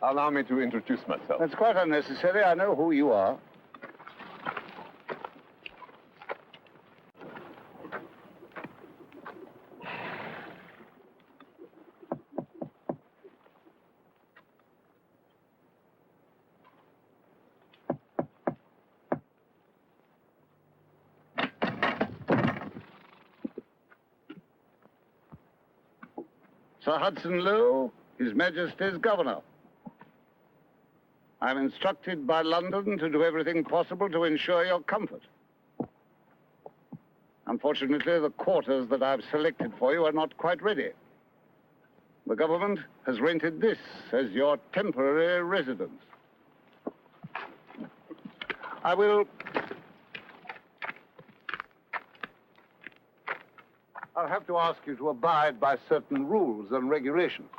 Allow me to introduce myself. That's quite unnecessary. I know who you are. Sir Hudson Lowe, His Majesty's Governor. I'm instructed by London to do everything possible to ensure your comfort. Unfortunately, the quarters that I've selected for you are not quite ready. The government has rented this as your temporary residence. I'll have to ask you to abide by certain rules and regulations.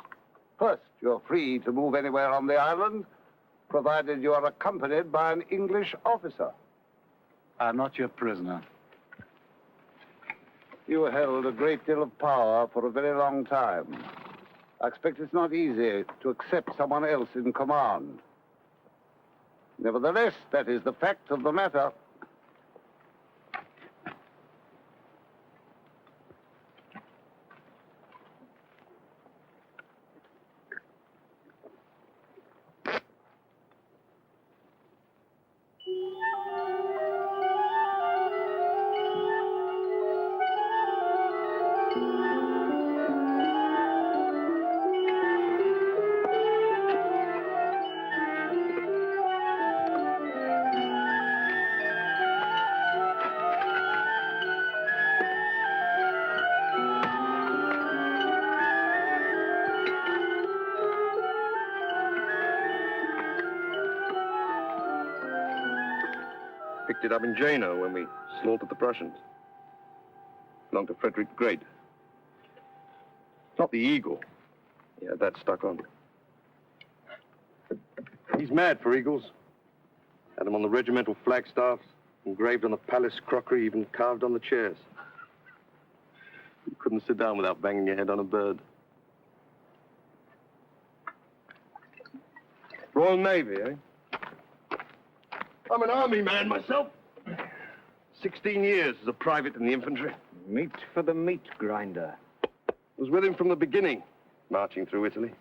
First, you're free to move anywhere on the island, provided you are accompanied by an English officer. I'm not your prisoner. You held a great deal of power for a very long time. I expect it's not easy to accept someone else in command. Nevertheless, that is the fact of the matter. Picked it up in Jena when we slaughtered the Prussians. Belonged to Frederick the Great. Not the eagle. Yeah, that stuck on. He's mad for eagles. Had them on the regimental flagstaffs, engraved on the palace crockery, even carved on the chairs. You couldn't sit down without banging your head on a bird. Royal Navy, eh? I'm an army man myself. 16 years as a private in the infantry. Meat for the meat grinder. Was with him from the beginning, marching through Italy.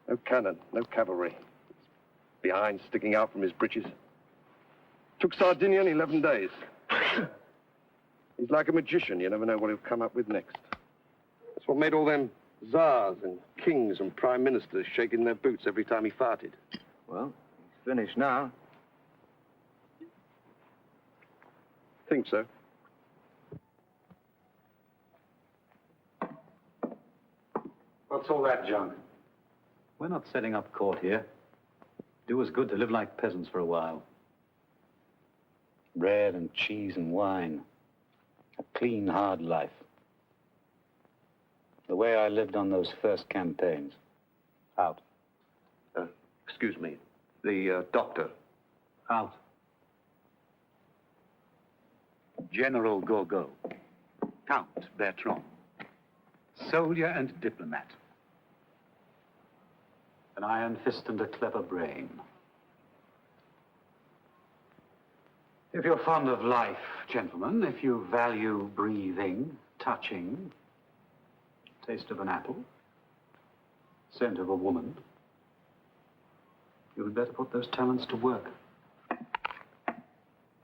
No cannon, no cavalry. Behind, sticking out from his breeches. Took Sardinia in 11 days. He's like a magician. You never know what he'll come up with next. That's what made all them czars and kings and prime ministers shaking their boots every time he farted. Well, he's finished now. Think so. What's all that junk? We're not setting up court here. Do us good to live like peasants for a while. Bread and cheese and wine. A clean, hard life. The way I lived on those first campaigns. Out. Excuse me. The doctor. Out. General Gourgaud. Count Bertrand. Soldier and diplomat. An iron fist and a clever brain. If you're fond of life, gentlemen, if you value breathing, touching, taste of an apple, scent of a woman, you had better put those talents to work.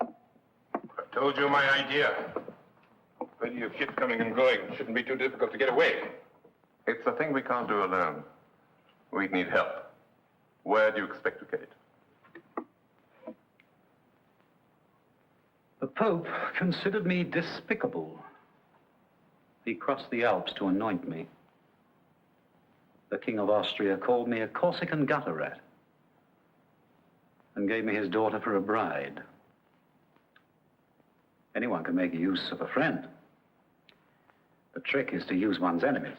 I told you my idea. Plenty of ships coming and going. It shouldn't be too difficult to get away. It's a thing we can't do alone. We'd need help. Where do you expect to get it? The Pope considered me despicable. He crossed the Alps to anoint me. The King of Austria called me a Corsican gutter rat and gave me his daughter for a bride. Anyone can make use of a friend. The trick is to use one's enemies.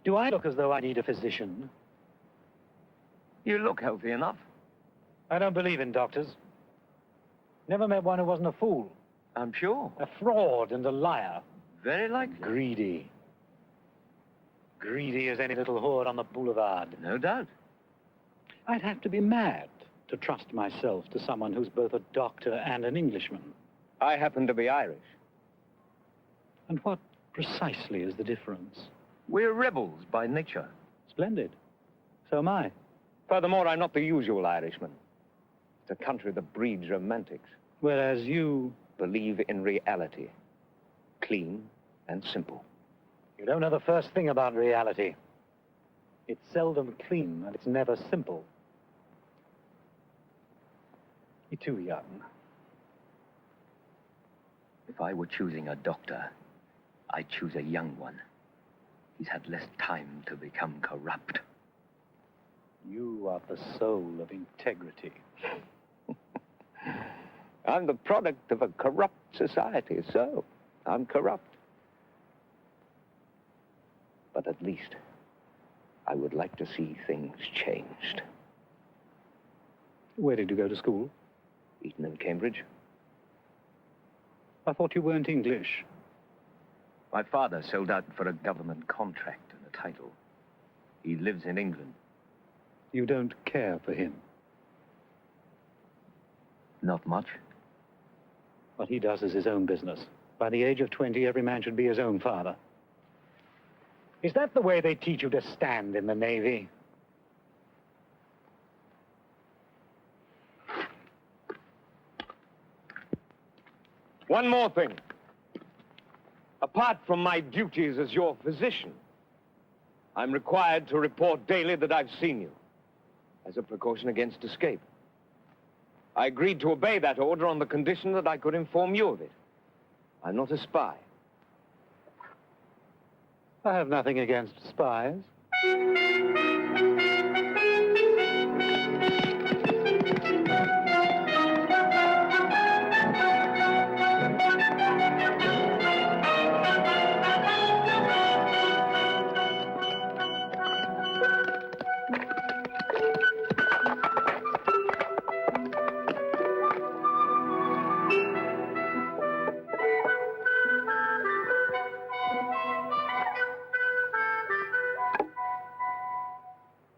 Do I look as though I need a physician? You look healthy enough. I don't believe in doctors. Never met one who wasn't a fool. I'm sure. A fraud and a liar. Very likely. Greedy. Greedy as any little whore on the boulevard. No doubt. I'd have to be mad to trust myself to someone who's both a doctor and an Englishman. I happen to be Irish. And what precisely is the difference? We're rebels by nature. Splendid. So am I. Furthermore, I'm not the usual Irishman. It's a country that breeds romantics. Whereas you... Believe in reality. Clean and simple. You don't know the first thing about reality. It's seldom clean and it's never simple. You're too young. If I were choosing a doctor, I'd choose a young one. He's had less time to become corrupt. You are the soul of integrity. I'm the product of a corrupt society, so I'm corrupt. But at least I would like to see things changed. Where did you go to school? Eton and Cambridge. I thought you weren't English. My father sold out for a government contract and a title. He lives in England. You don't care for him. Not much. What he does is his own business. By the age of 20, every man should be his own father. Is that the way they teach you to stand in the Navy? One more thing. Apart from my duties as your physician, I'm required to report daily that I've seen you, as a precaution against escape. I agreed to obey that order on the condition that I could inform you of it. I'm not a spy. I have nothing against spies.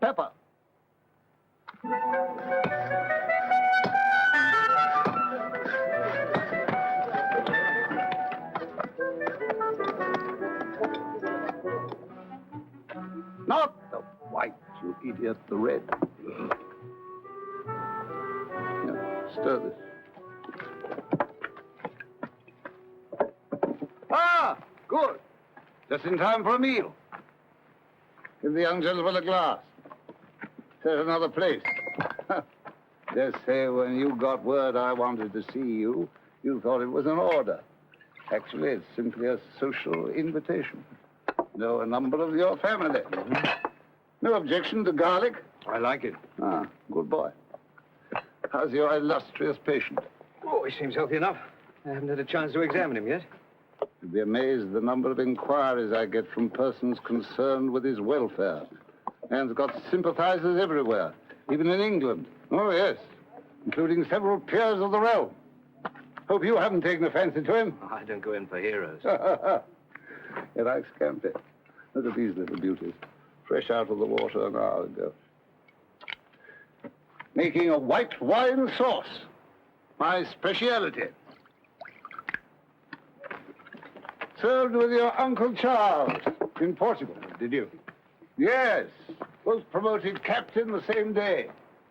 Pepper. Not the white, you idiot, the red. Here, stir this. Ah, good. Just in time for a meal. Give the young gentleman a glass. Set another place. Just say when you got word I wanted to see you, you thought it was an order. Actually, it's simply a social invitation. Know a number of your family. No objection to garlic? I like it. Ah, good boy. How's your illustrious patient? Oh, he seems healthy enough. I haven't had a chance to examine him yet. You'd be amazed the number of inquiries I get from persons concerned with his welfare. Man's got sympathizers everywhere, even in England. Oh, yes, including several peers of the realm. Hope you haven't taken a fancy to him. Oh, I don't go in for heroes. He likes camping. Look at these little beauties. Fresh out of the water an hour ago. Making a white wine sauce. My speciality. Served with your Uncle Charles in Portugal. Did you? Yes. Both promoted captain the same day.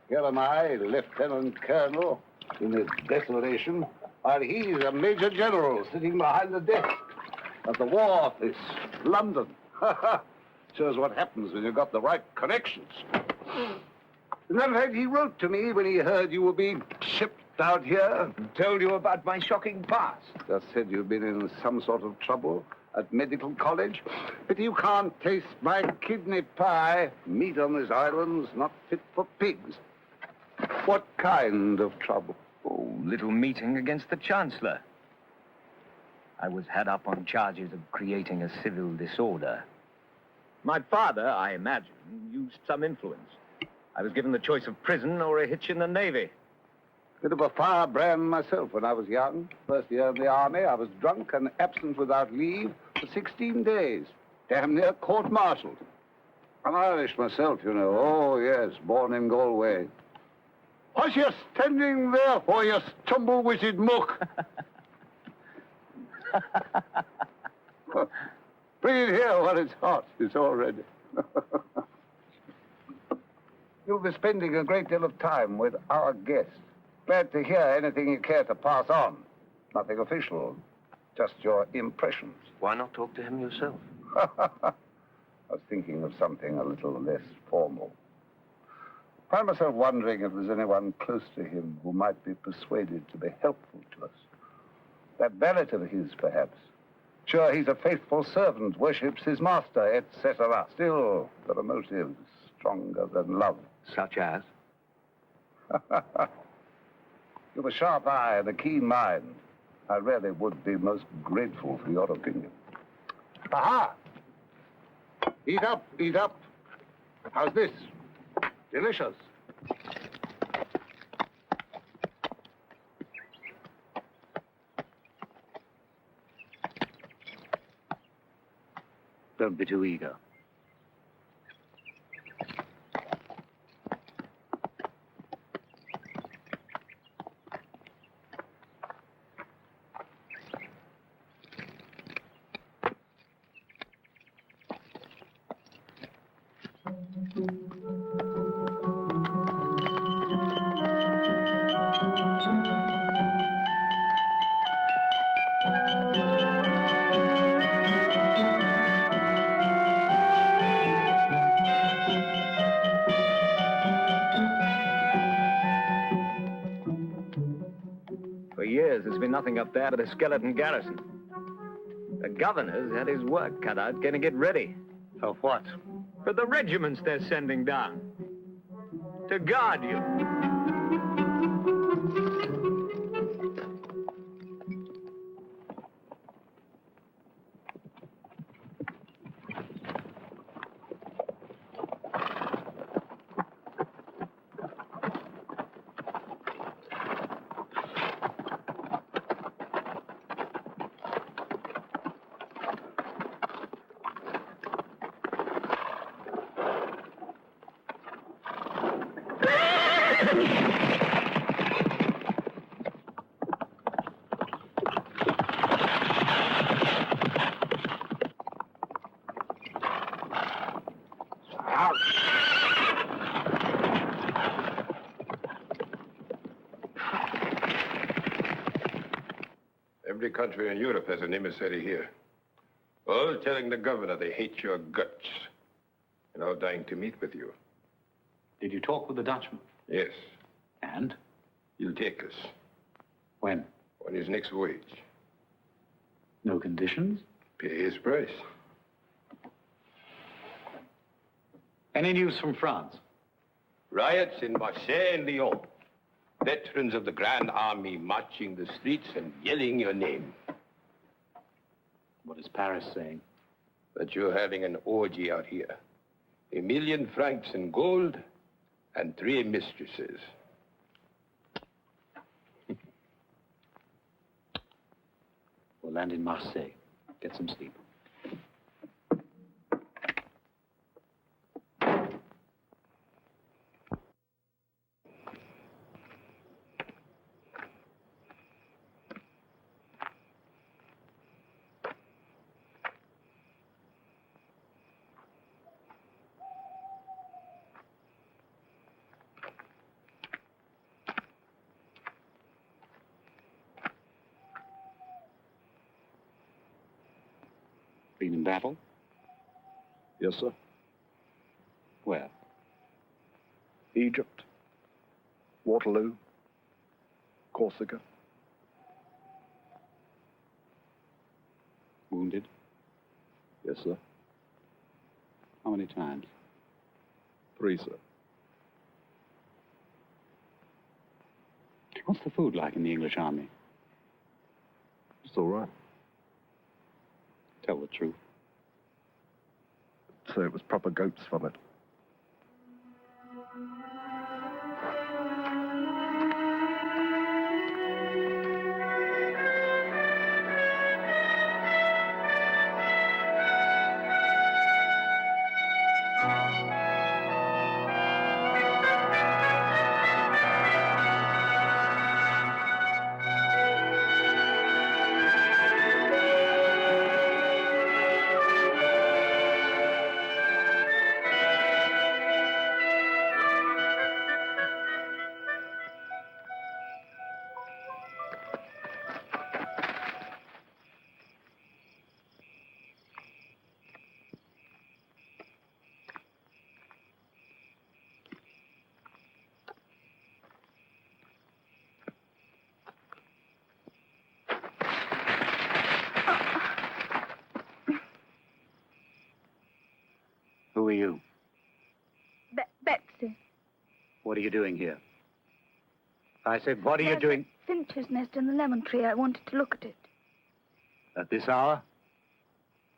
Here am I, lieutenant colonel, in this desolation, while he's a major general sitting behind the desk at the War Office, London. Shows what happens when you've got the right connections. As a matter of fact, he wrote to me when he heard you were being shipped out here. Told you about my shocking past. Just said you've been in some sort of trouble at medical college. But you can't taste my kidney pie. Meat on this island's not fit for pigs. What kind of trouble? Oh, little meeting against the Chancellor. I was had up on charges of creating a civil disorder. My father, I imagine, used some influence. I was given the choice of prison or a hitch in the Navy. Bit of a firebrand myself when I was young. First year in the army, I was drunk and absent without leave for 16 days. Damn near court-martialed. I'm Irish myself, you know. Oh, yes, born in Galway. What's you standing there for, you stumble-witted muck? Bring it here while it's hot. It's all ready. You'll be spending a great deal of time with our guest. Glad to hear anything you care to pass on. Nothing official, just your impressions. Why not talk to him yourself? I was thinking of something a little less formal. I find myself wondering if there's anyone close to him who might be persuaded to be helpful to us. That valet of his, perhaps. Sure, he's a faithful servant, worships his master, etc. Still, there are motives stronger than love. Such as? You've a sharp eye and a keen mind. I really would be most grateful for your opinion. Aha! Eat up, eat up. How's this? Delicious. Don't be too eager. For years, there's been nothing up there but a skeleton garrison. The governor's had his work cut out getting it ready. Of what? For the regiments they're sending down. To guard you. Every country in Europe has an emissary here. All telling the governor they hate your guts. And all dying to meet with you. Did you talk with the Dutchman? Yes. And? He'll take us. When? On his next voyage. No conditions? Pay his price. Any news from France? Riots in Marseille and Lyon. Veterans of the Grand Army marching the streets and yelling your name. What is Paris saying? That you're having an orgy out here. 1,000,000 francs in gold and 3 mistresses. We'll land in Marseille. Get some sleep. Been in battle? Yes, sir. Where? Egypt, Waterloo, Corsica. Wounded? Yes, sir. How many times? 3, sir. What's the food like in the English army? It's all right. Tell the truth. So it was proper goat's vomit. Who are you? Betsy. What are you doing here? I said, what are you doing? Finch's nest in the lemon tree. I wanted to look at it. At this hour?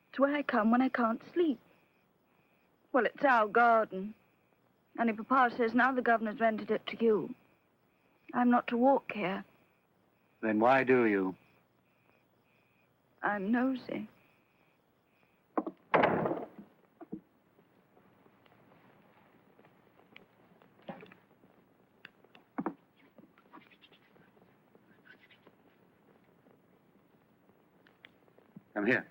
It's where I come when I can't sleep. Well, it's our garden. Only Papa says now the governor's rented it to you. I'm not to walk here. Then why do you? I'm nosy. Come here.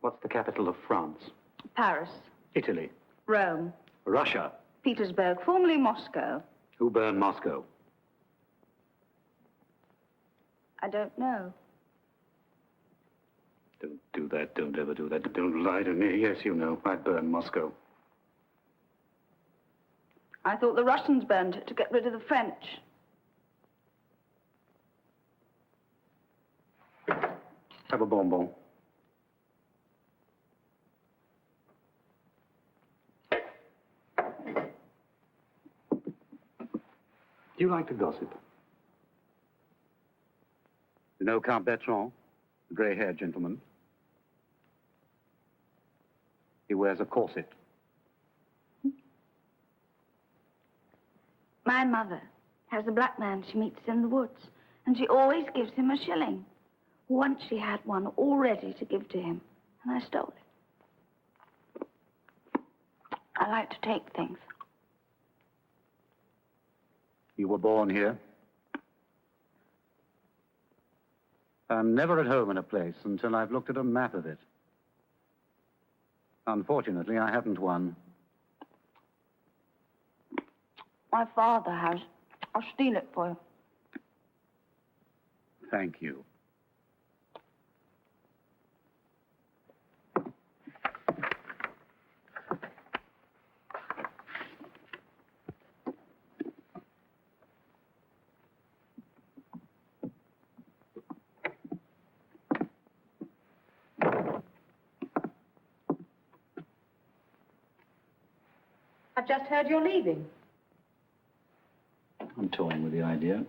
What's the capital of France? Paris. Italy. Rome. Russia. Petersburg, formerly Moscow. Who burned Moscow? I don't know. Don't do that. Don't ever do that. Don't lie to me. Yes, you know. I burned Moscow. I thought the Russians burned it to get rid of the French. Have a bonbon. Do you like to gossip? You know Count Bertrand, the grey-haired gentleman? He wears a corset. My mother has a black man she meets in the woods, and she always gives him a shilling. Once she had one all ready to give to him, and I stole it. I like to take things. You were born here? I'm never at home in a place until I've looked at a map of it. Unfortunately, I haven't one. My father has. I'll steal it for you. Thank you. I've just heard you're leaving. I'm toying with the idea.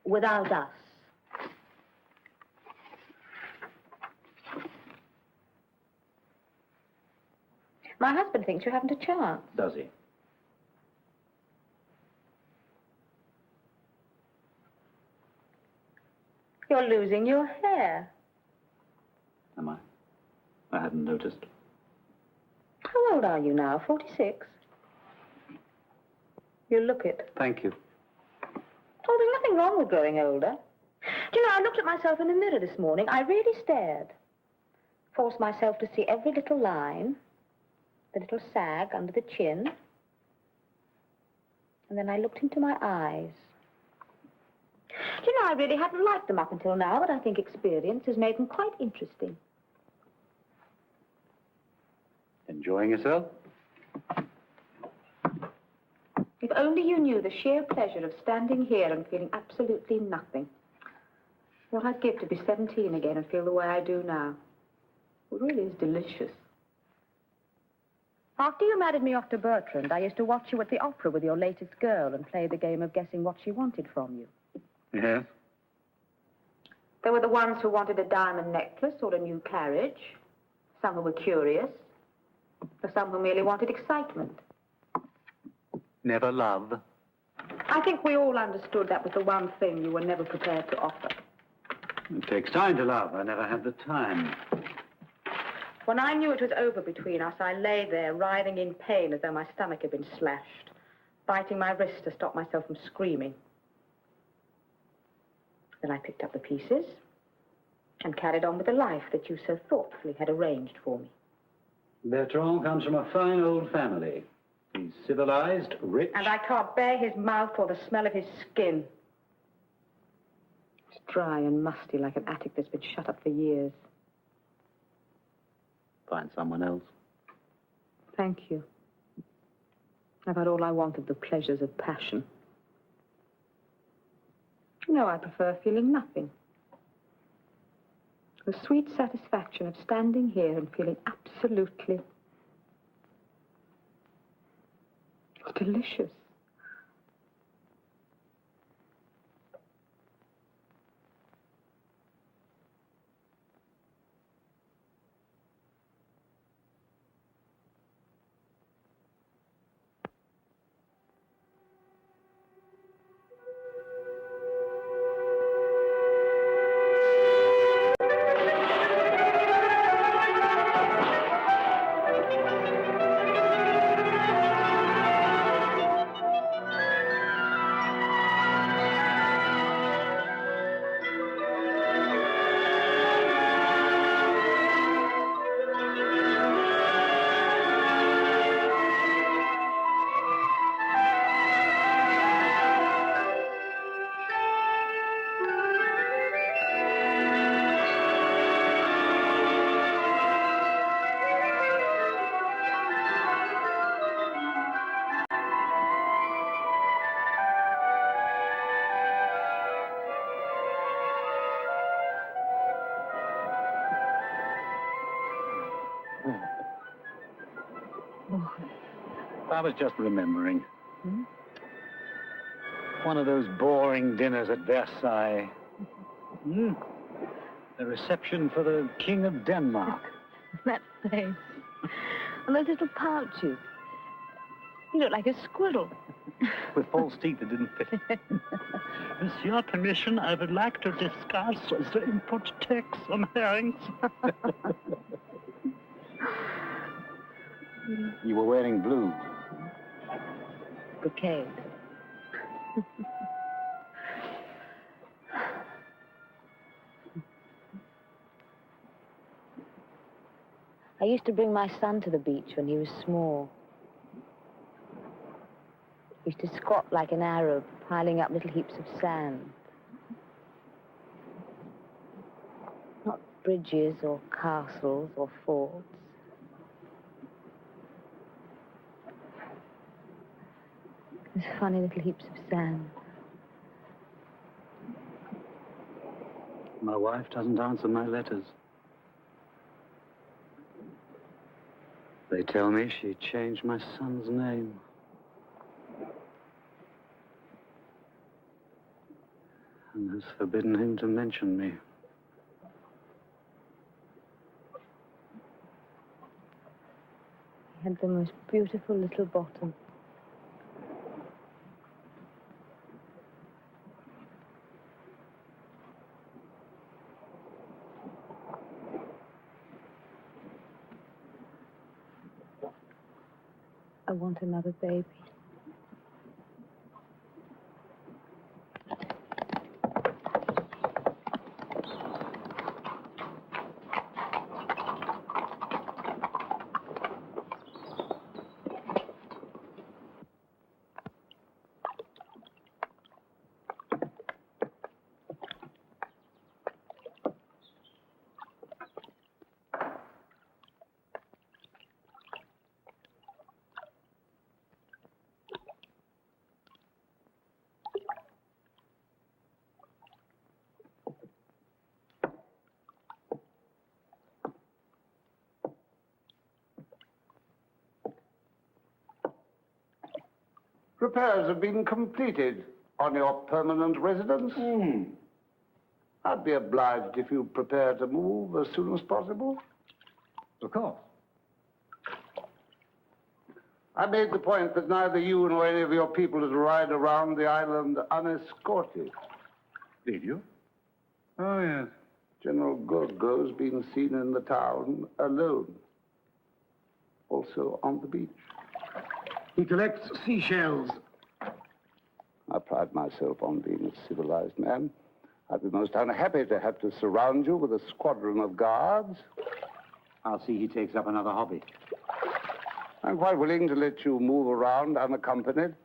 Without us. My husband thinks you haven't a chance. Does he? You're losing your hair. Am I? I hadn't noticed. How old are you now? 46? You look it. Thank you. Oh, there's nothing wrong with growing older. Do you know, I looked at myself in the mirror this morning. I really stared. Forced myself to see every little line, the little sag under the chin. And then I looked into my eyes. Do you know, I really hadn't liked them up until now, but I think experience has made them quite interesting. Enjoying yourself? If only you knew the sheer pleasure of standing here and feeling absolutely nothing. What I'd give to be 17 again and feel the way I do now. It really is delicious. After you married me off to Bertrand, I used to watch you at the opera with your latest girl and play the game of guessing what she wanted from you. Yes. There were the ones who wanted a diamond necklace or a new carriage. Some who were curious. For some who merely wanted excitement. Never love. I think we all understood that was the one thing you were never prepared to offer. It takes time to love. I never had the time. When I knew it was over between us, I lay there, writhing in pain as though my stomach had been slashed, biting my wrist to stop myself from screaming. Then I picked up the pieces and carried on with the life that you so thoughtfully had arranged for me. Bertrand comes from a fine old family. He's civilized, rich. And I can't bear his mouth or the smell of his skin. It's dry and musty like an attic that's been shut up for years. Find someone else. Thank you. I've had all I want of the pleasures of passion. You know, I prefer feeling nothing. The sweet satisfaction of standing here and feeling absolutely... It's delicious. I was just remembering. One of those boring dinners at Versailles. The reception for the King of Denmark. That face. And those little pouches. You look like a squirrel. With false teeth that didn't fit. With your permission, I would like to discuss the import tax on herrings. You were wearing blue. Brocade. I used to bring my son to the beach when he was small. He used to squat like an Arab, piling up little heaps of sand. Not bridges or castles or forts. These funny little heaps of sand. My wife doesn't answer my letters. They tell me she changed my son's name. And has forbidden him to mention me. He had the most beautiful little bottom. I want another baby. Repairs have been completed on your permanent residence. I'd be obliged if you prepare to move as soon as possible. Of course. I made the point that neither you nor any of your people is to ride around the island unescorted. Did you? Oh, yes. General Gourgaud has been seen in the town alone. Also on the beach. He collects seashells. I pride myself on being a civilized man. I'd be most unhappy to have to surround you with a squadron of guards. I'll see he takes up another hobby. I'm quite willing to let you move around unaccompanied,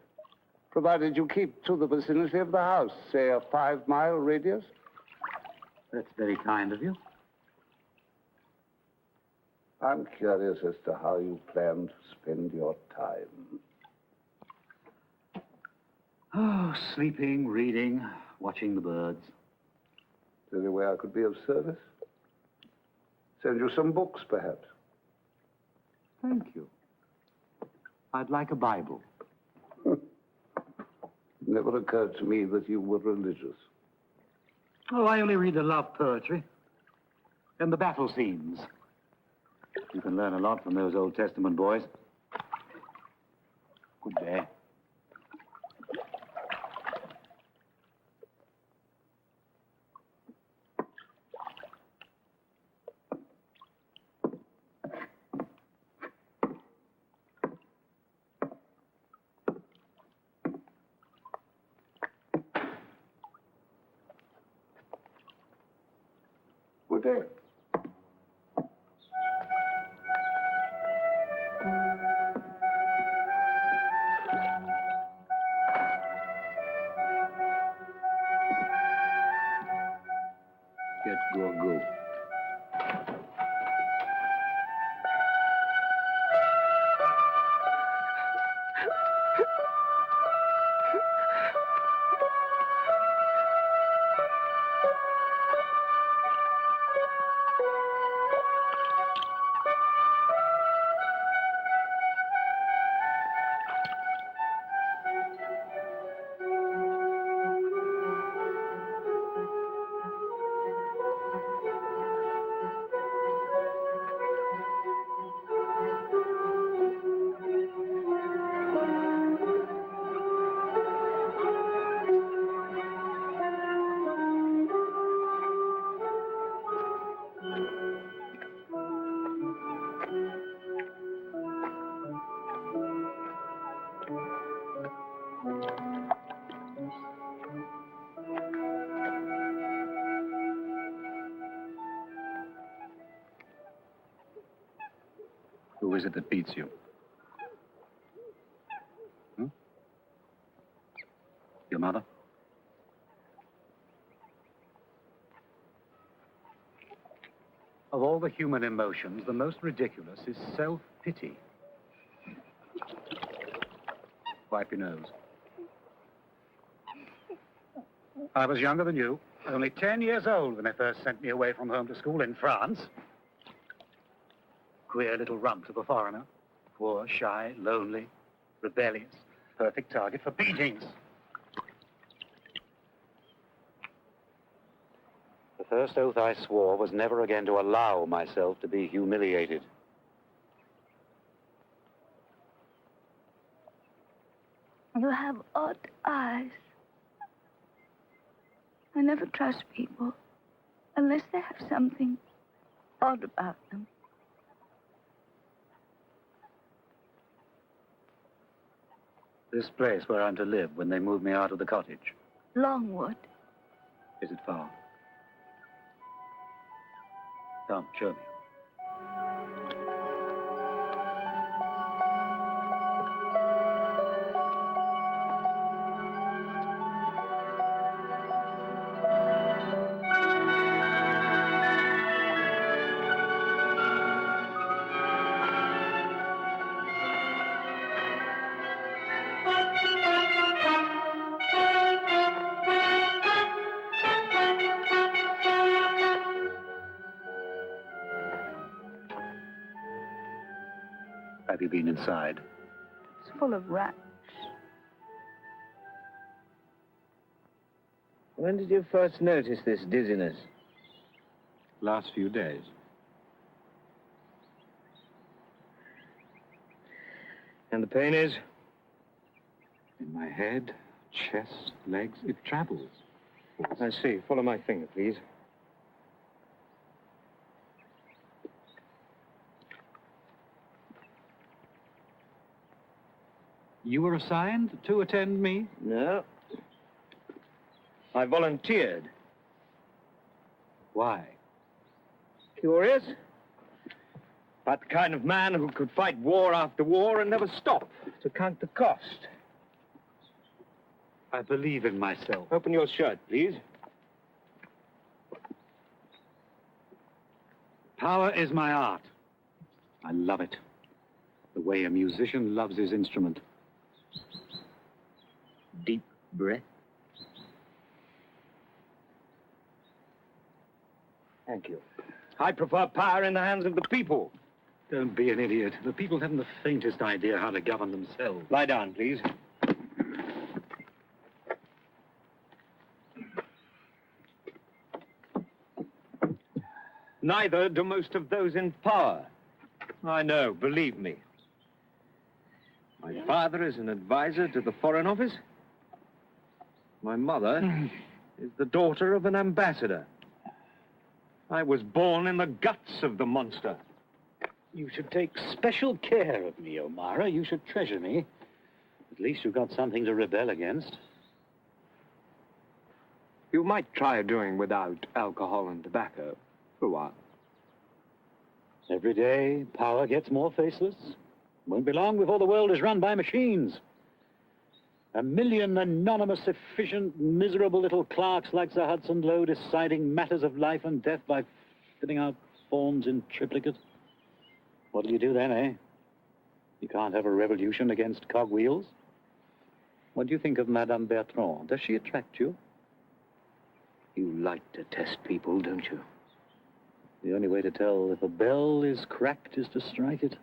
provided you keep to the vicinity of the house, say a 5-mile radius. That's very kind of you. I'm curious as to how you plan to spend your time. Oh, sleeping, reading, watching the birds. Is there any way I could be of service? Send you some books, perhaps. Thank you. I'd like a Bible. It never occurred to me that you were religious. Oh, I only read the love poetry and the battle scenes. You can learn a lot from those Old Testament boys. Good day. Good day. Get Gourgaud. Who is it that beats you? Your mother? Of all the human emotions, the most ridiculous is self-pity. Wipe your nose. I was younger than you, only 10 years old when they first sent me away from home to school in France. Queer little rump of a foreigner. Poor, shy, lonely, rebellious. Perfect target for beatings. The first oath I swore was never again to allow myself to be humiliated. You have odd eyes. I never trust people unless they have something odd about them. This place where I'm to live when they move me out of the cottage. Longwood. Is it far? Come, show me. Have you been inside? It's full of rats. When did you first notice this dizziness? Last few days. And the pain is? In my head, chest, legs, it travels. I see. Follow my finger, please. You were assigned to attend me? No. I volunteered. Why? Curious? But the kind of man who could fight war after war and never stop to count the cost. I believe in myself. Open your shirt, please. Power is my art. I love it. The way a musician loves his instrument. Deep breath. Thank you. I prefer power in the hands of the people. Don't be an idiot. The people haven't the faintest idea how to govern themselves. Lie down, please. Neither do most of those in power. I know, believe me. My father is an advisor to the Foreign Office. My mother is the daughter of an ambassador. I was born in the guts of the monster. You should take special care of me, O'Mara. You should treasure me. At least you've got something to rebel against. You might try doing without alcohol and tobacco for a while. Every day, power gets more faceless. Won't be long before the world is run by machines. 1 million anonymous, efficient, miserable little clerks like Sir Hudson Lowe deciding matters of life and death by filling out forms in triplicate. What'll you do then, eh? You can't have a revolution against cogwheels. What do you think of Madame Bertrand? Does she attract you? You like to test people, don't you? The only way to tell if a bell is cracked is to strike it.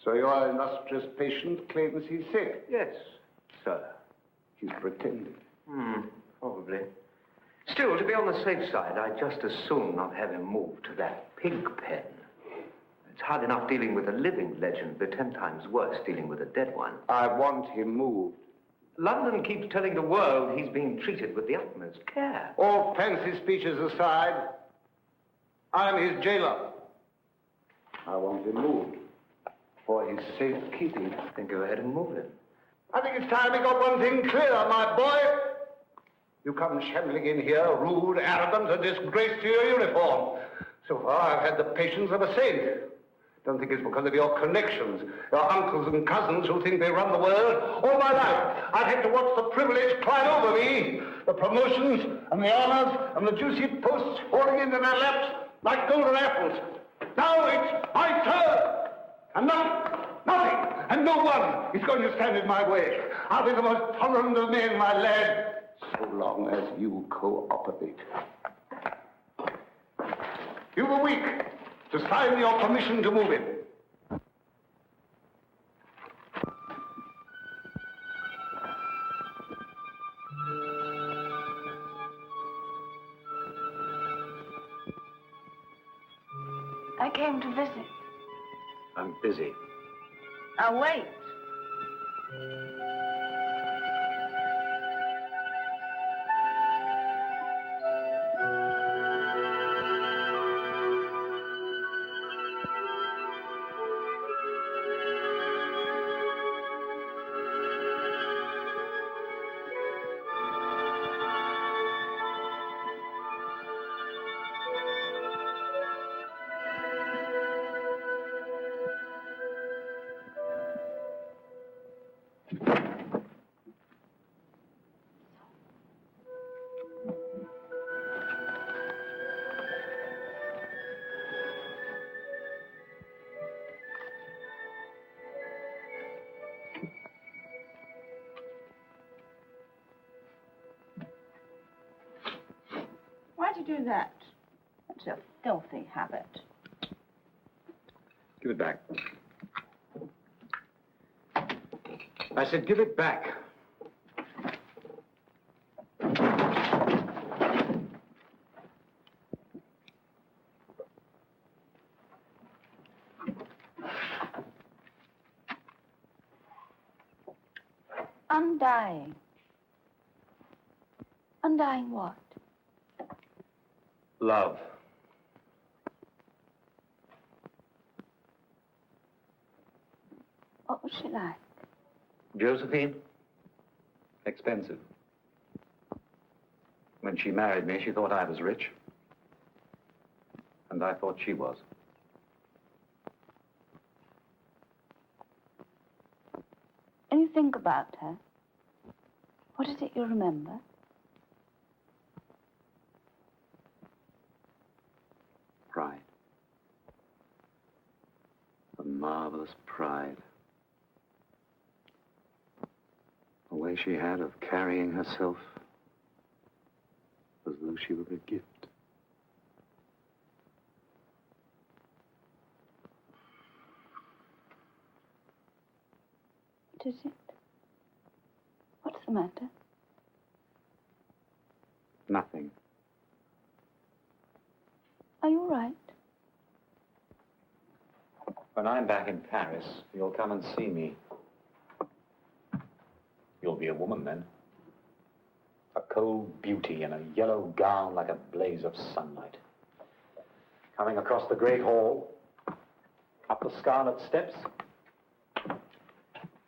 So your illustrious patient claims he's sick? Yes, sir. He's pretending. Probably. Still, to be on the safe side, I'd just as soon not have him moved to that pig pen. It's hard enough dealing with a living legend, but 10 times worse dealing with a dead one. I want him moved. London keeps telling the world he's being treated with the utmost care. All fancy speeches aside, I'm his jailer. I want him moved for his safekeeping. Then go ahead and move him. I think it's time we got one thing clear, my boy. You come shambling in here, rude, arrogant, a disgrace to your uniform. So far, I've had the patience of a saint. Don't think it's because of your connections, your uncles and cousins who think they run the world. All my life, I've had to watch the privilege climb over me, the promotions and the honors and the juicy posts falling into their laps like golden apples. Now it's my turn. And nothing, and no one is going to stand in my way. I'll be the most tolerant of men, my lad, so long as you cooperate. You were weak to sign your permission to move him. I came to visit. I'm busy. I'll wait. Why'd you do that? That's a filthy habit. Give it back. I said, give it back. Undying. Undying what? Love. What was she like? Josephine? Expensive. When she married me, she thought I was rich. And I thought she was. When you think about her, what is it you remember? Pride. A marvelous pride. A way she had of carrying herself as though she were a gift. What is it? What's the matter? Nothing. Are you all right? When I'm back in Paris, you'll come and see me. You'll be a woman then. A cold beauty in a yellow gown like a blaze of sunlight. Coming across the great hall, up the scarlet steps.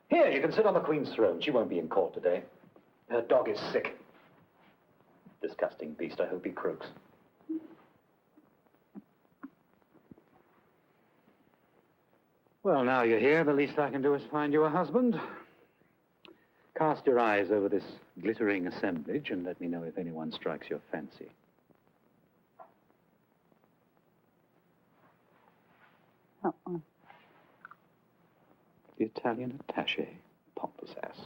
Here, you can sit on the Queen's throne. She won't be in court today. Her dog is sick. Disgusting beast. I hope he croaks. Well, now you're here, the least I can do is find you a husband. Cast your eyes over this glittering assemblage and let me know if anyone strikes your fancy. Not one. The Italian attaché, pompous ass.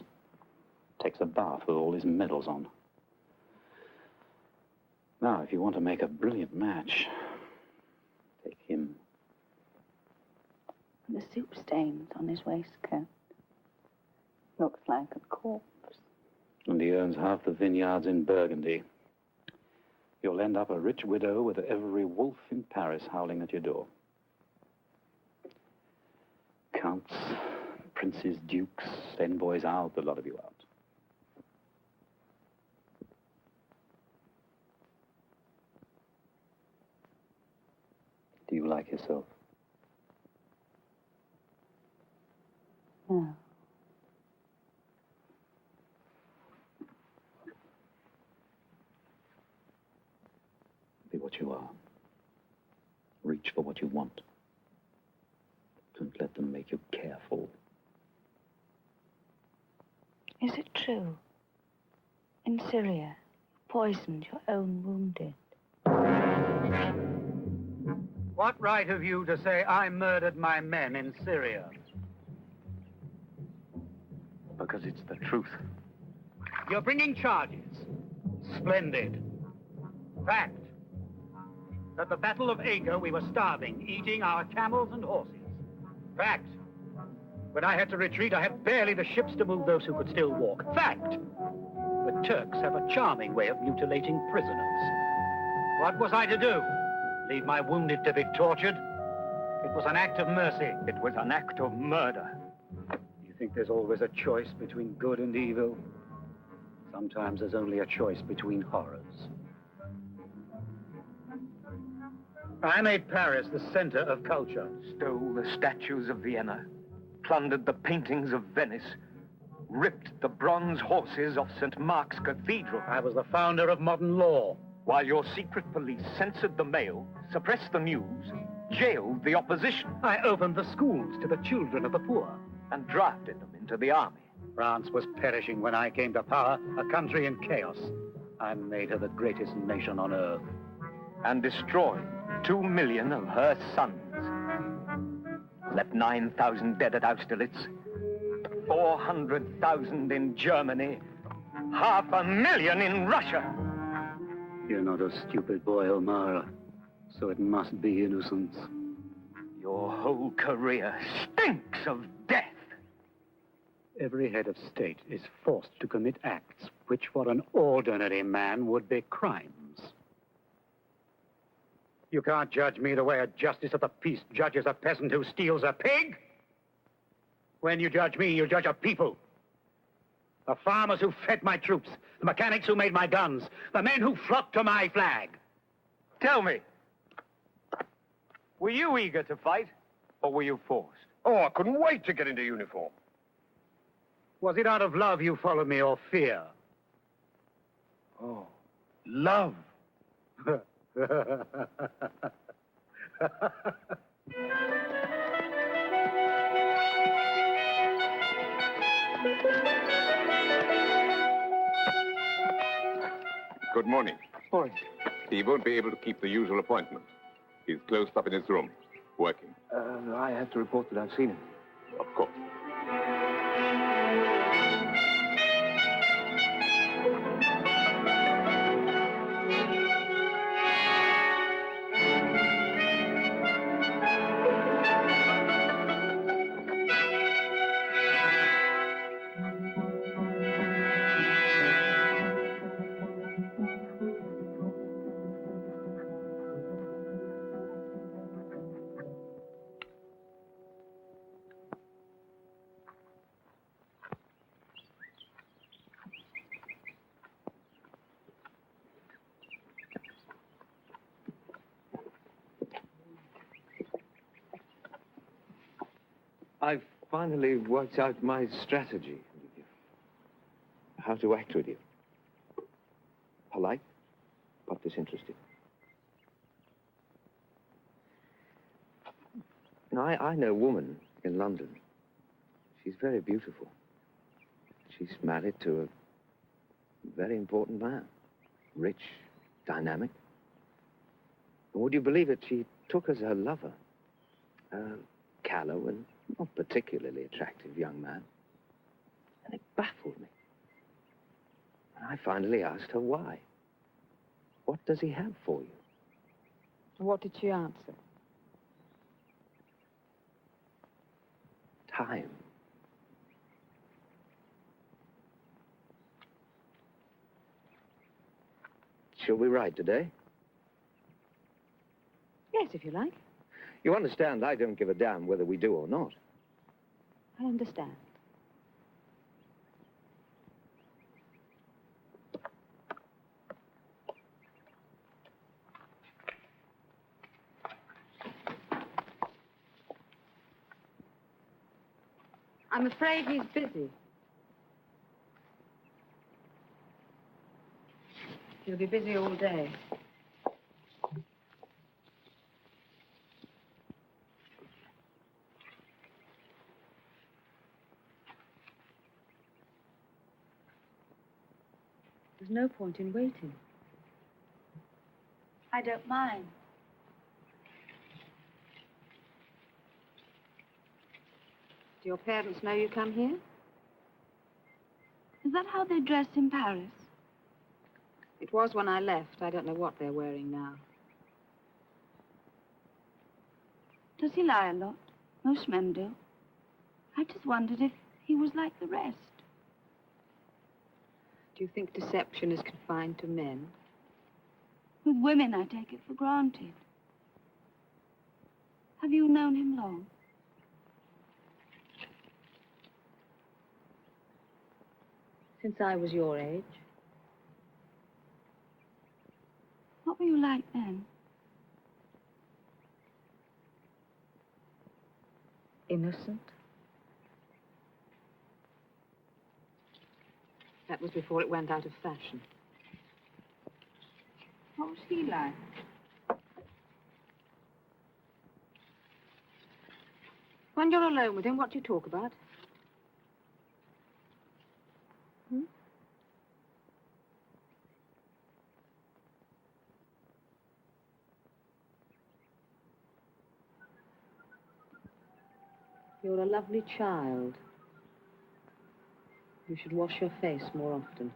Takes a bath with all his medals on. Now, if you want to make a brilliant match, take him. The soup stains on his waistcoat. Looks like a corpse. And he owns half the vineyards in Burgundy. You'll end up a rich widow with every wolf in Paris howling at your door. Counts, princes, dukes, envoys, out, the lot of you out. Do you like yourself? No. Be what you are. Reach for what you want. Don't let them make you careful. Is it true? In Syria, you poisoned your own wounded. What right have you to say I murdered my men in Syria? Because it's the truth. You're bringing charges. Splendid. Fact. At the Battle of Acre, we were starving, eating our camels and horses. Fact. When I had to retreat, I had barely the ships to move those who could still walk. Fact. The Turks have a charming way of mutilating prisoners. What was I to do? Leave my wounded to be tortured? It was an act of mercy. It was an act of murder. You think there's always a choice between good and evil? Sometimes there's only a choice between horrors. I made Paris the center of culture. Stole the statues of Vienna, plundered the paintings of Venice, ripped the bronze horses of St. Mark's Cathedral. I was the founder of modern law. While your secret police censored the mail, suppressed the news, jailed the opposition. I opened the schools to the children of the poor. And drafted them into the army. France was perishing when I came to power, a country in chaos. I made her the greatest nation on earth. And destroyed 2 million of her sons. Left 9,000 dead at Austerlitz, 400,000 in Germany, 500,000 in Russia. You're not a stupid boy, O'Mara, so it must be innocence. Your whole career stinks of death. Every head of state is forced to commit acts which for an ordinary man would be crimes. You can't judge me the way a justice of the peace judges a peasant who steals a pig. When you judge me, you judge a people. The farmers who fed my troops, the mechanics who made my guns, the men who flocked to my flag. Tell me, were you eager to fight, or were you forced? Oh, I couldn't wait to get into uniform. Was it out of love you followed me, or fear? Oh, love. Good morning. Morning. He won't be able to keep the usual appointment. He's closed up in his room, working. I have to report that I've seen him. Of course. I've finally worked out my strategy with you. How to act with you. Polite, but disinterested. Now, I know a woman in London. She's very beautiful. She's married to a very important man. Rich, dynamic. And would you believe it, she took as her lover a callow and not particularly attractive young man. And it baffled me. And I finally asked her why. What does he have for you? What did she answer? Time. Shall we ride today? Yes, if you like. You understand, I don't give a damn whether we do or not. I understand. I'm afraid he's busy. He'll be busy all day. There's no point in waiting. I don't mind. Do your parents know you come here? Is that how they dress in Paris? It was when I left. I don't know what they're wearing now. Does he lie a lot? Most men do. I just wondered if he was like the rest. Do you think deception is confined to men? With women, I take it for granted. Have you known him long? Since I was your age. What were you like then? Innocent. That was before it went out of fashion. What was he like? When you're alone with him, what do you talk about? You're a lovely child. You should wash your face more often.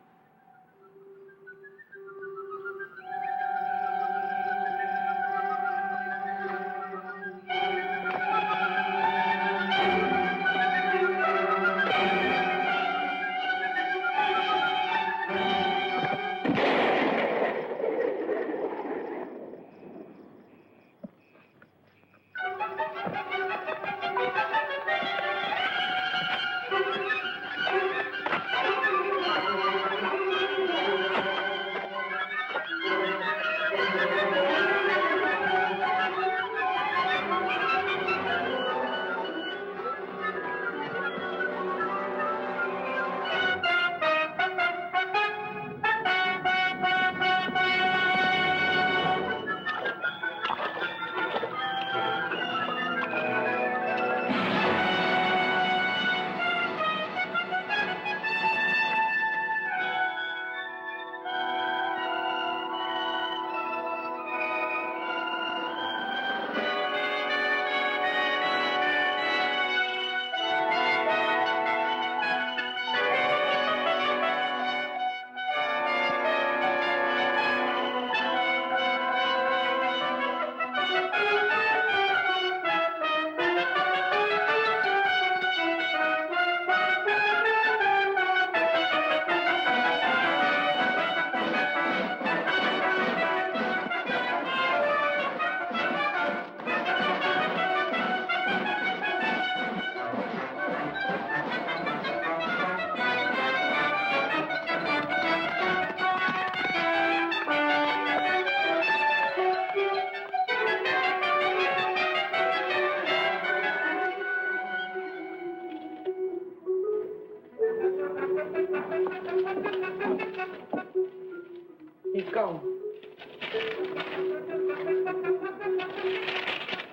He's gone.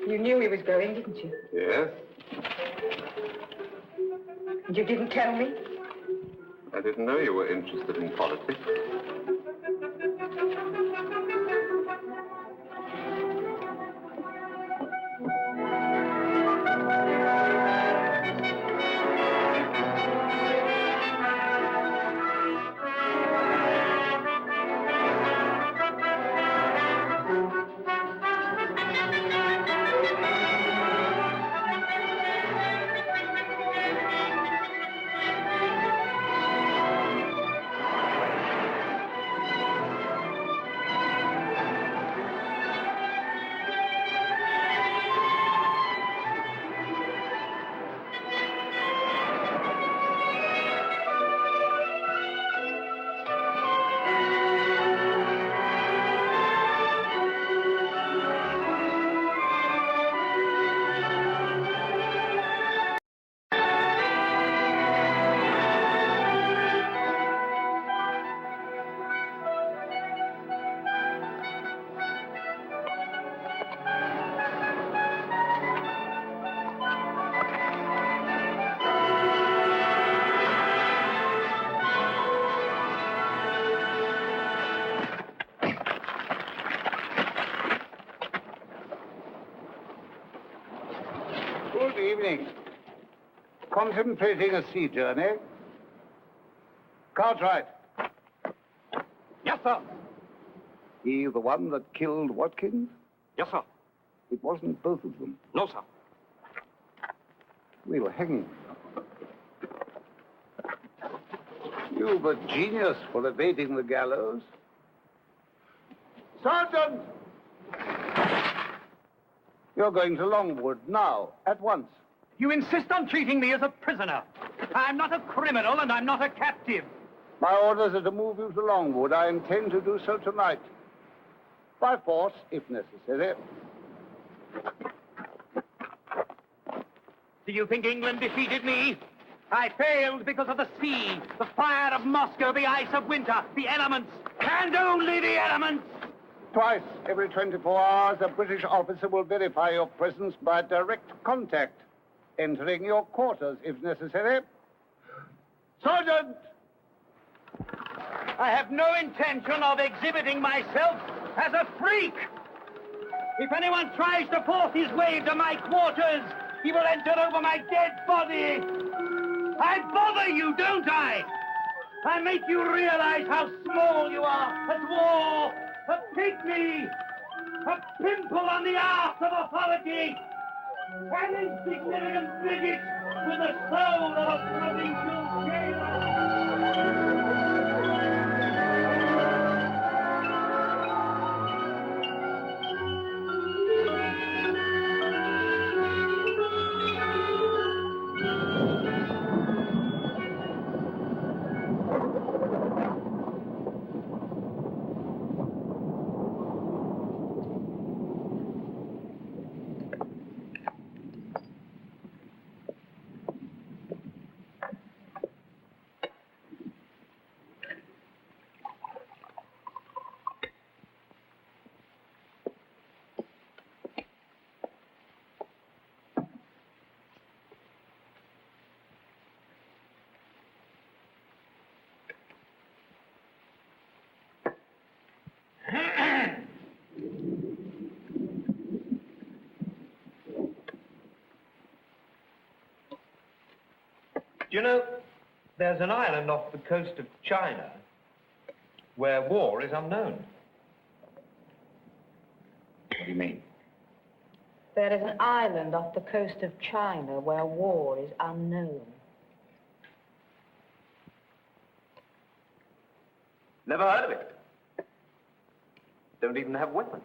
You knew he was going, didn't you? Yes? And you didn't tell me? I didn't know you were interested in politics. evening. Contemplating a sea journey. Cartwright. Yes, sir. He the one that killed Watkins? Yes, sir. It wasn't both of them. No, sir. We'll hang him. You've a genius for evading the gallows. Sergeant! You're going to Longwood now, at once. You insist on treating me as a prisoner. I'm not a criminal and I'm not a captive. My orders are to move you to Longwood. I intend to do so tonight. By force, if necessary. Do you think England defeated me? I failed because of the sea, the fire of Moscow, the ice of winter, the elements, and only the elements. Twice every 24 hours, a British officer will verify your presence by direct contact, entering your quarters if necessary. Sergeant! I have no intention of exhibiting myself as a freak. If anyone tries to force his way to my quarters, he will enter over my dead body. I bother you, don't I? I make you realize how small you are at war, a pygmy, a pimple on the arse of authority, an insignificant bigot with the soul of a provincial jailer. You know, there's an island off the coast of China where war is unknown. What do you mean? There is an island off the coast of China where war is unknown. Never heard of it. Don't even have weapons.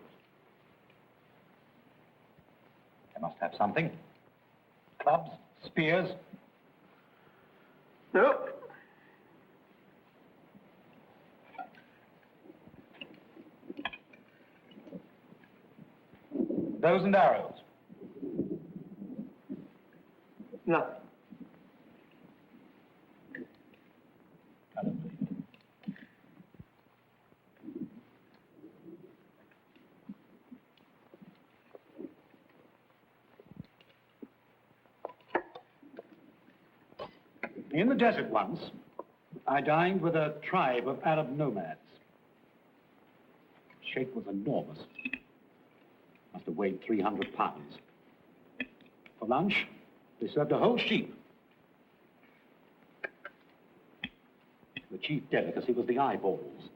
They must have something. Clubs, spears. No. Bows and arrows. Nothing. I don't believe it. In the desert once, I dined with a tribe of Arab nomads. Shape was enormous. Must have weighed 300 pounds. For lunch, they served a whole sheep. The chief delicacy was the eyeballs.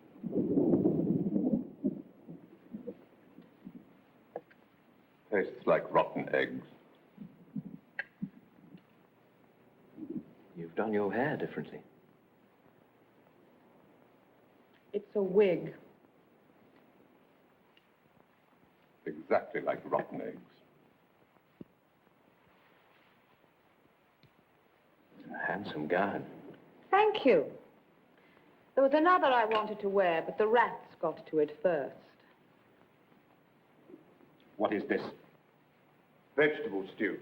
Tastes like rotten eggs. You've done your hair differently. It's a wig. Exactly like rotten eggs. A handsome gown. Thank you. There was another I wanted to wear, but the rats got to it first. What is this? Vegetable stew.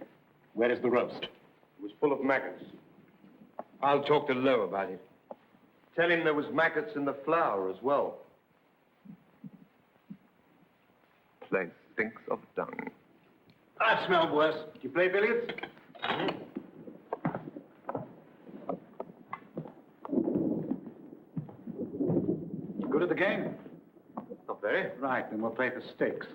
Where is the roast? It was full of maggots. I'll talk to Lowe about it. Tell him there was maggots in the flour as well. Place stinks of dung. I've smelled worse. Do you play billiards? Good at the game? Not very. Right, then we'll play for stakes.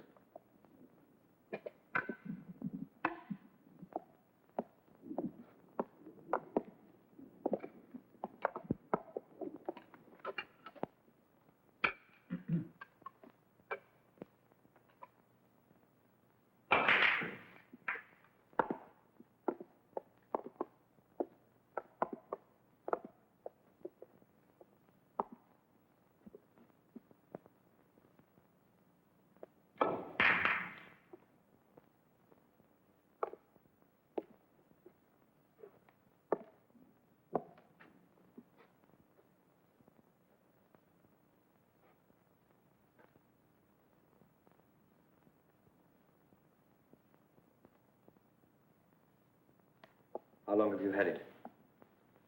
How long have you had it?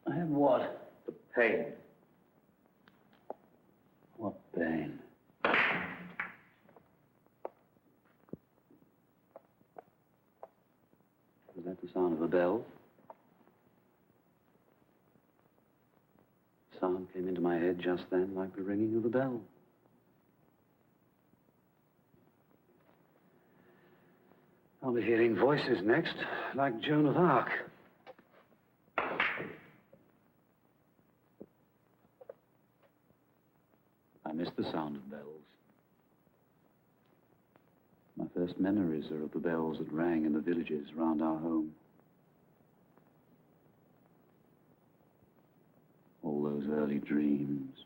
I have what? The pain. What pain? Was that the sound of a bell? Sound came into my head just then like the ringing of a bell. I'll be hearing voices next, like Joan of Arc. I miss the sound of bells. My first memories are of the bells that rang in the villages round our home. All those early dreams.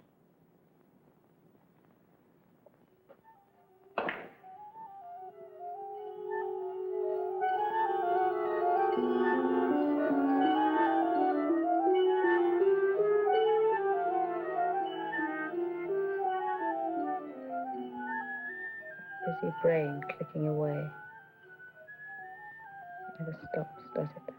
Busy brain clicking away. It never stops, does it?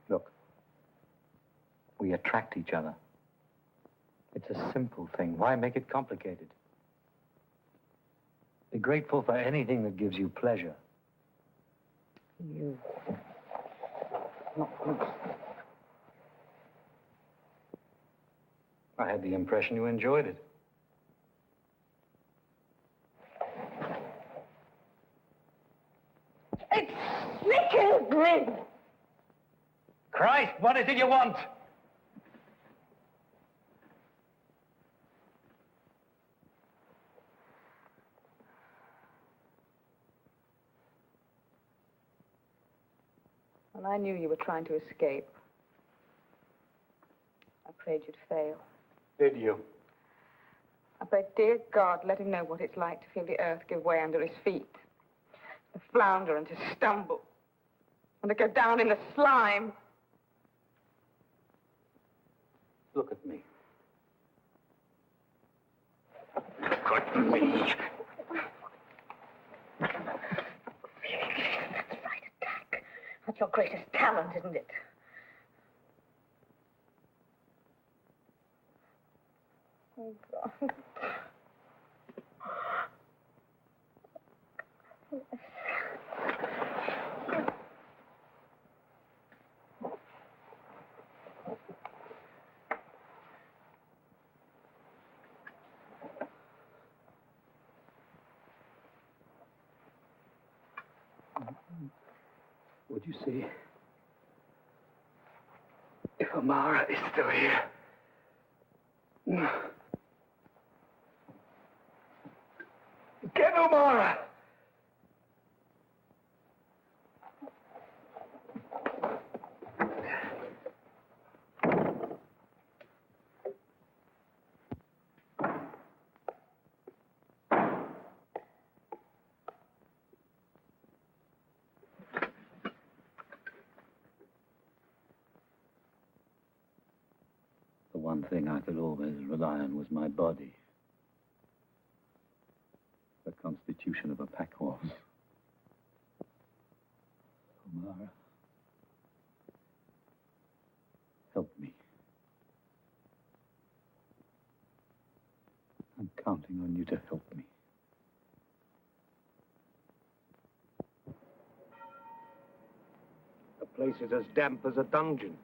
Look, we attract each other. It's a simple thing. Why make it complicated? Be grateful for anything that gives you pleasure. You. Not good. I had the impression you enjoyed it. It sickens me! Christ, what is it you want? When I knew you were trying to escape, I prayed you'd fail. Did you? I prayed, dear God, let him know what it's like to feel the earth give way under his feet, to flounder and to stumble, and to go down in the slime. Look at me. Look at me. That's your greatest talent, isn't it? Oh, God. Would you see if Amara is still here? Get Amara! The one thing I could always rely on was my body. The constitution of a pack horse. Omara, help me. I'm counting on you to help me. The place is as damp as a dungeon.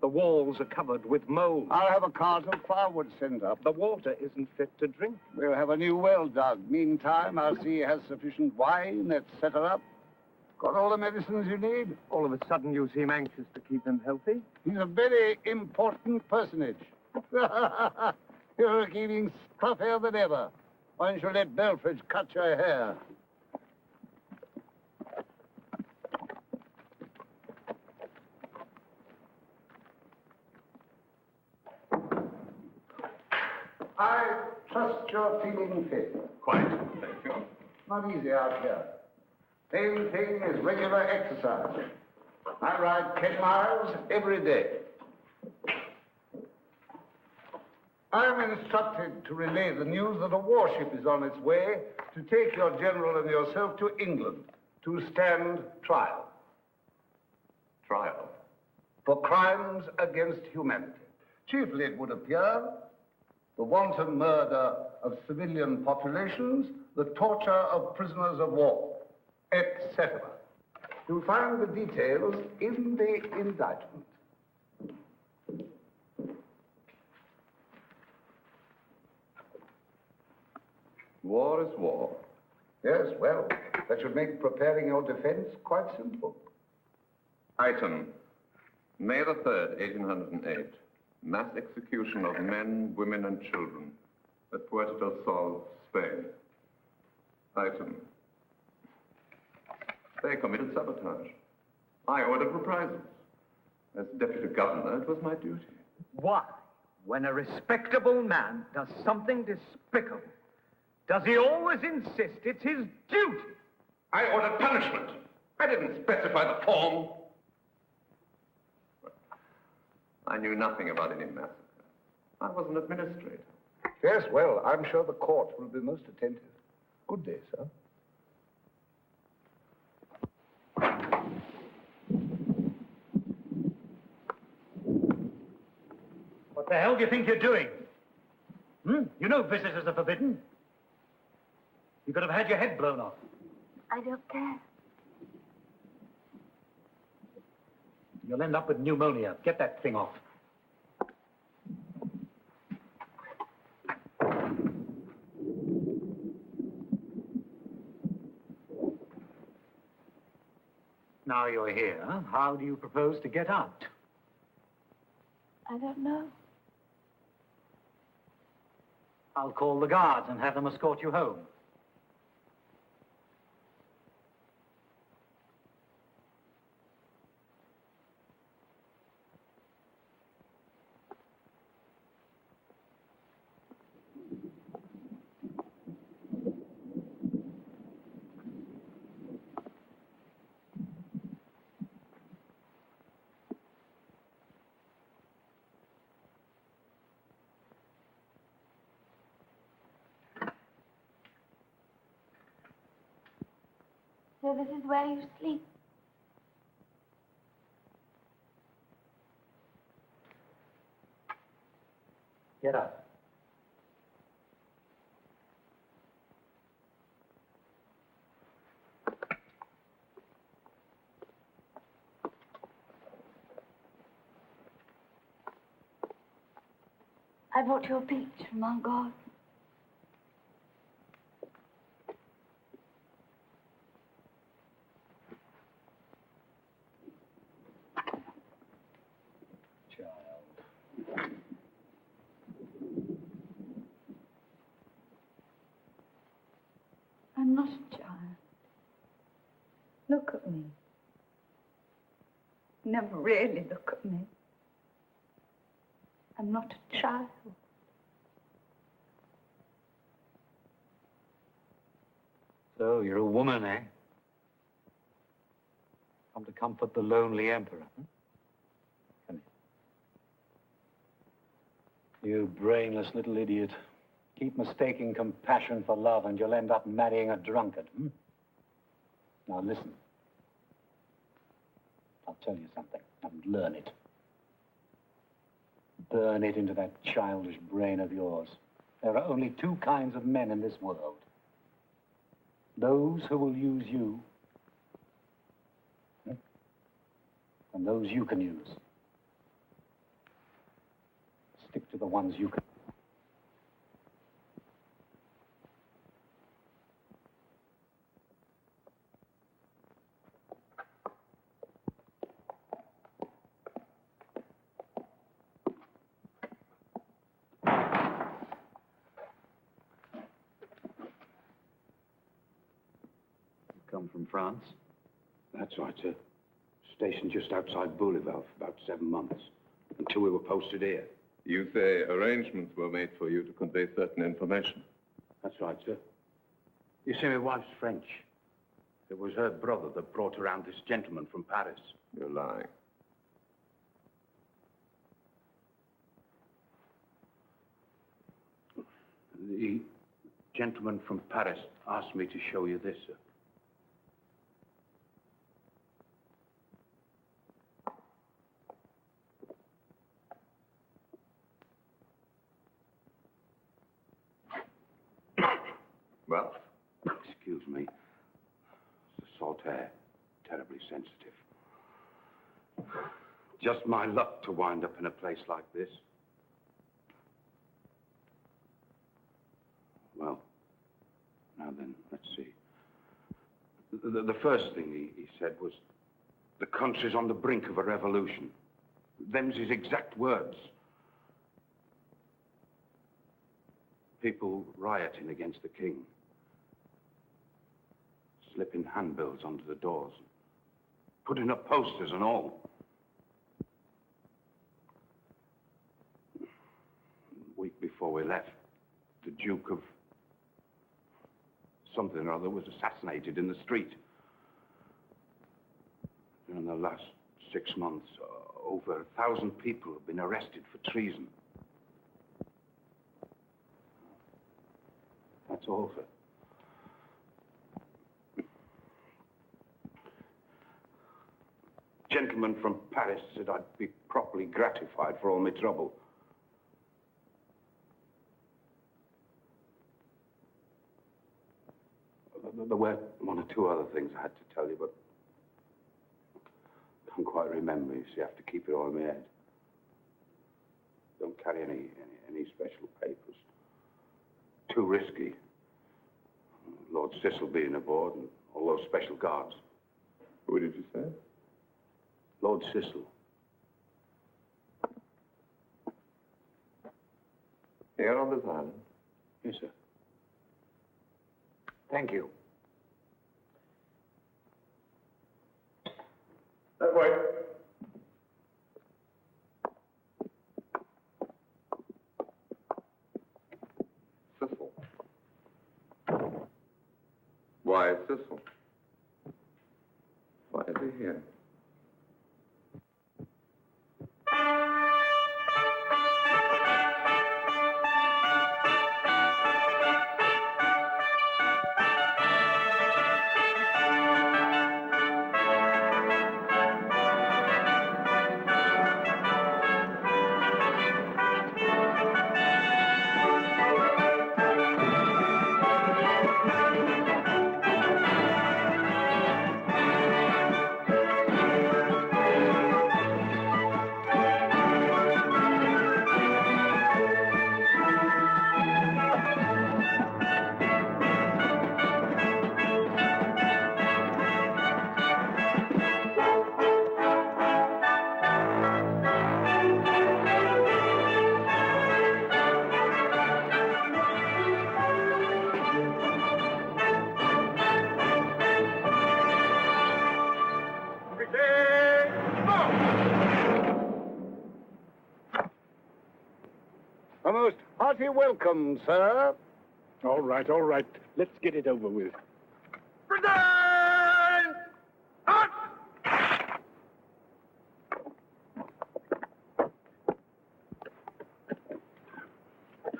The walls are covered with mold. I'll have a cart of firewood sent up. The water isn't fit to drink. We'll have a new well dug. Meantime, I'll see he has sufficient wine, etc. up. Got all the medicines you need? All of a sudden, you seem anxious to keep him healthy. He's a very important personage. You're looking scruffier than ever. Why don't you let Belfridge cut your hair? I trust you're feeling fit. Quite, thank you. Not easy out here. Main thing is regular exercise. I ride 10 miles every day. I am instructed to relay the news that a warship is on its way to take your general and yourself to England to stand trial. Trial. For crimes against humanity. Chiefly, it would appear, the wanton murder of civilian populations, the torture of prisoners of war, etc. You'll find the details in the indictment. War is war. Yes, well, that should make preparing your defense quite simple. Item, May the 3rd, 1808. Mass execution of men, women, and children at Puerto del Sol, Spain. Item, they committed sabotage. I ordered reprisals. As deputy governor, it was my duty. Why, when a respectable man does something despicable, does he always insist it's his duty? I ordered punishment. I didn't specify the form. I knew nothing about any massacre. I was an administrator. Yes, well, I'm sure the court will be most attentive. Good day, sir. What the hell do you think you're doing? You know visitors are forbidden. You could have had your head blown off. I don't care. You'll end up with pneumonia. Get that thing off. Now you're here, how do you propose to get out? I don't know. I'll call the guards and have them escort you home. So this is where you sleep? Get up. I brought you a peach from our garden. I'm not a child. Look at me. Never really look at me. I'm not a child. So, you're a woman, eh? Come to comfort the lonely emperor, Come here. You brainless little idiot. Keep mistaking compassion for love and you'll end up marrying a drunkard, Now listen. I'll tell you something, and learn it. Burn it into that childish brain of yours. There are only two kinds of men in this world. Those who will use you, and those you can use. Stick to the ones you can. Come from France? That's right, sir. Stationed just outside Bouleval for about 7 months, until we were posted here. You say arrangements were made for you to convey certain information. That's right, sir. You see, my wife's French. It was her brother that brought around this gentleman from Paris. You're lying. The gentleman from Paris asked me to show you this, sir. Well? Excuse me. It's a salt air. Terribly sensitive. Just my luck to wind up in a place like this. Well, now then, let's see. The first thing he said was, the country's on the brink of a revolution. Them's his exact words. People rioting against the king. Slipping handbills onto the doors. Putting up posters and all. A week before we left, the Duke of something or other was assassinated in the street. In the last 6 months, over 1,000 people have been arrested for treason. That's all, sir. Gentleman from Paris said I'd be properly gratified for all my trouble. There were one or two other things I had to tell you, but I can't quite remember. You see, I have to keep it all in my head. Don't carry any special papers. Too risky. Lord Cecil being aboard and all those special guards. Who did you say? Lord Cecil. Here on this island? Yes, sir. Thank you. That way. Cecil. Why Cecil? Why is he here? A most hearty welcome, sir. All right, all right. Let's get it over with.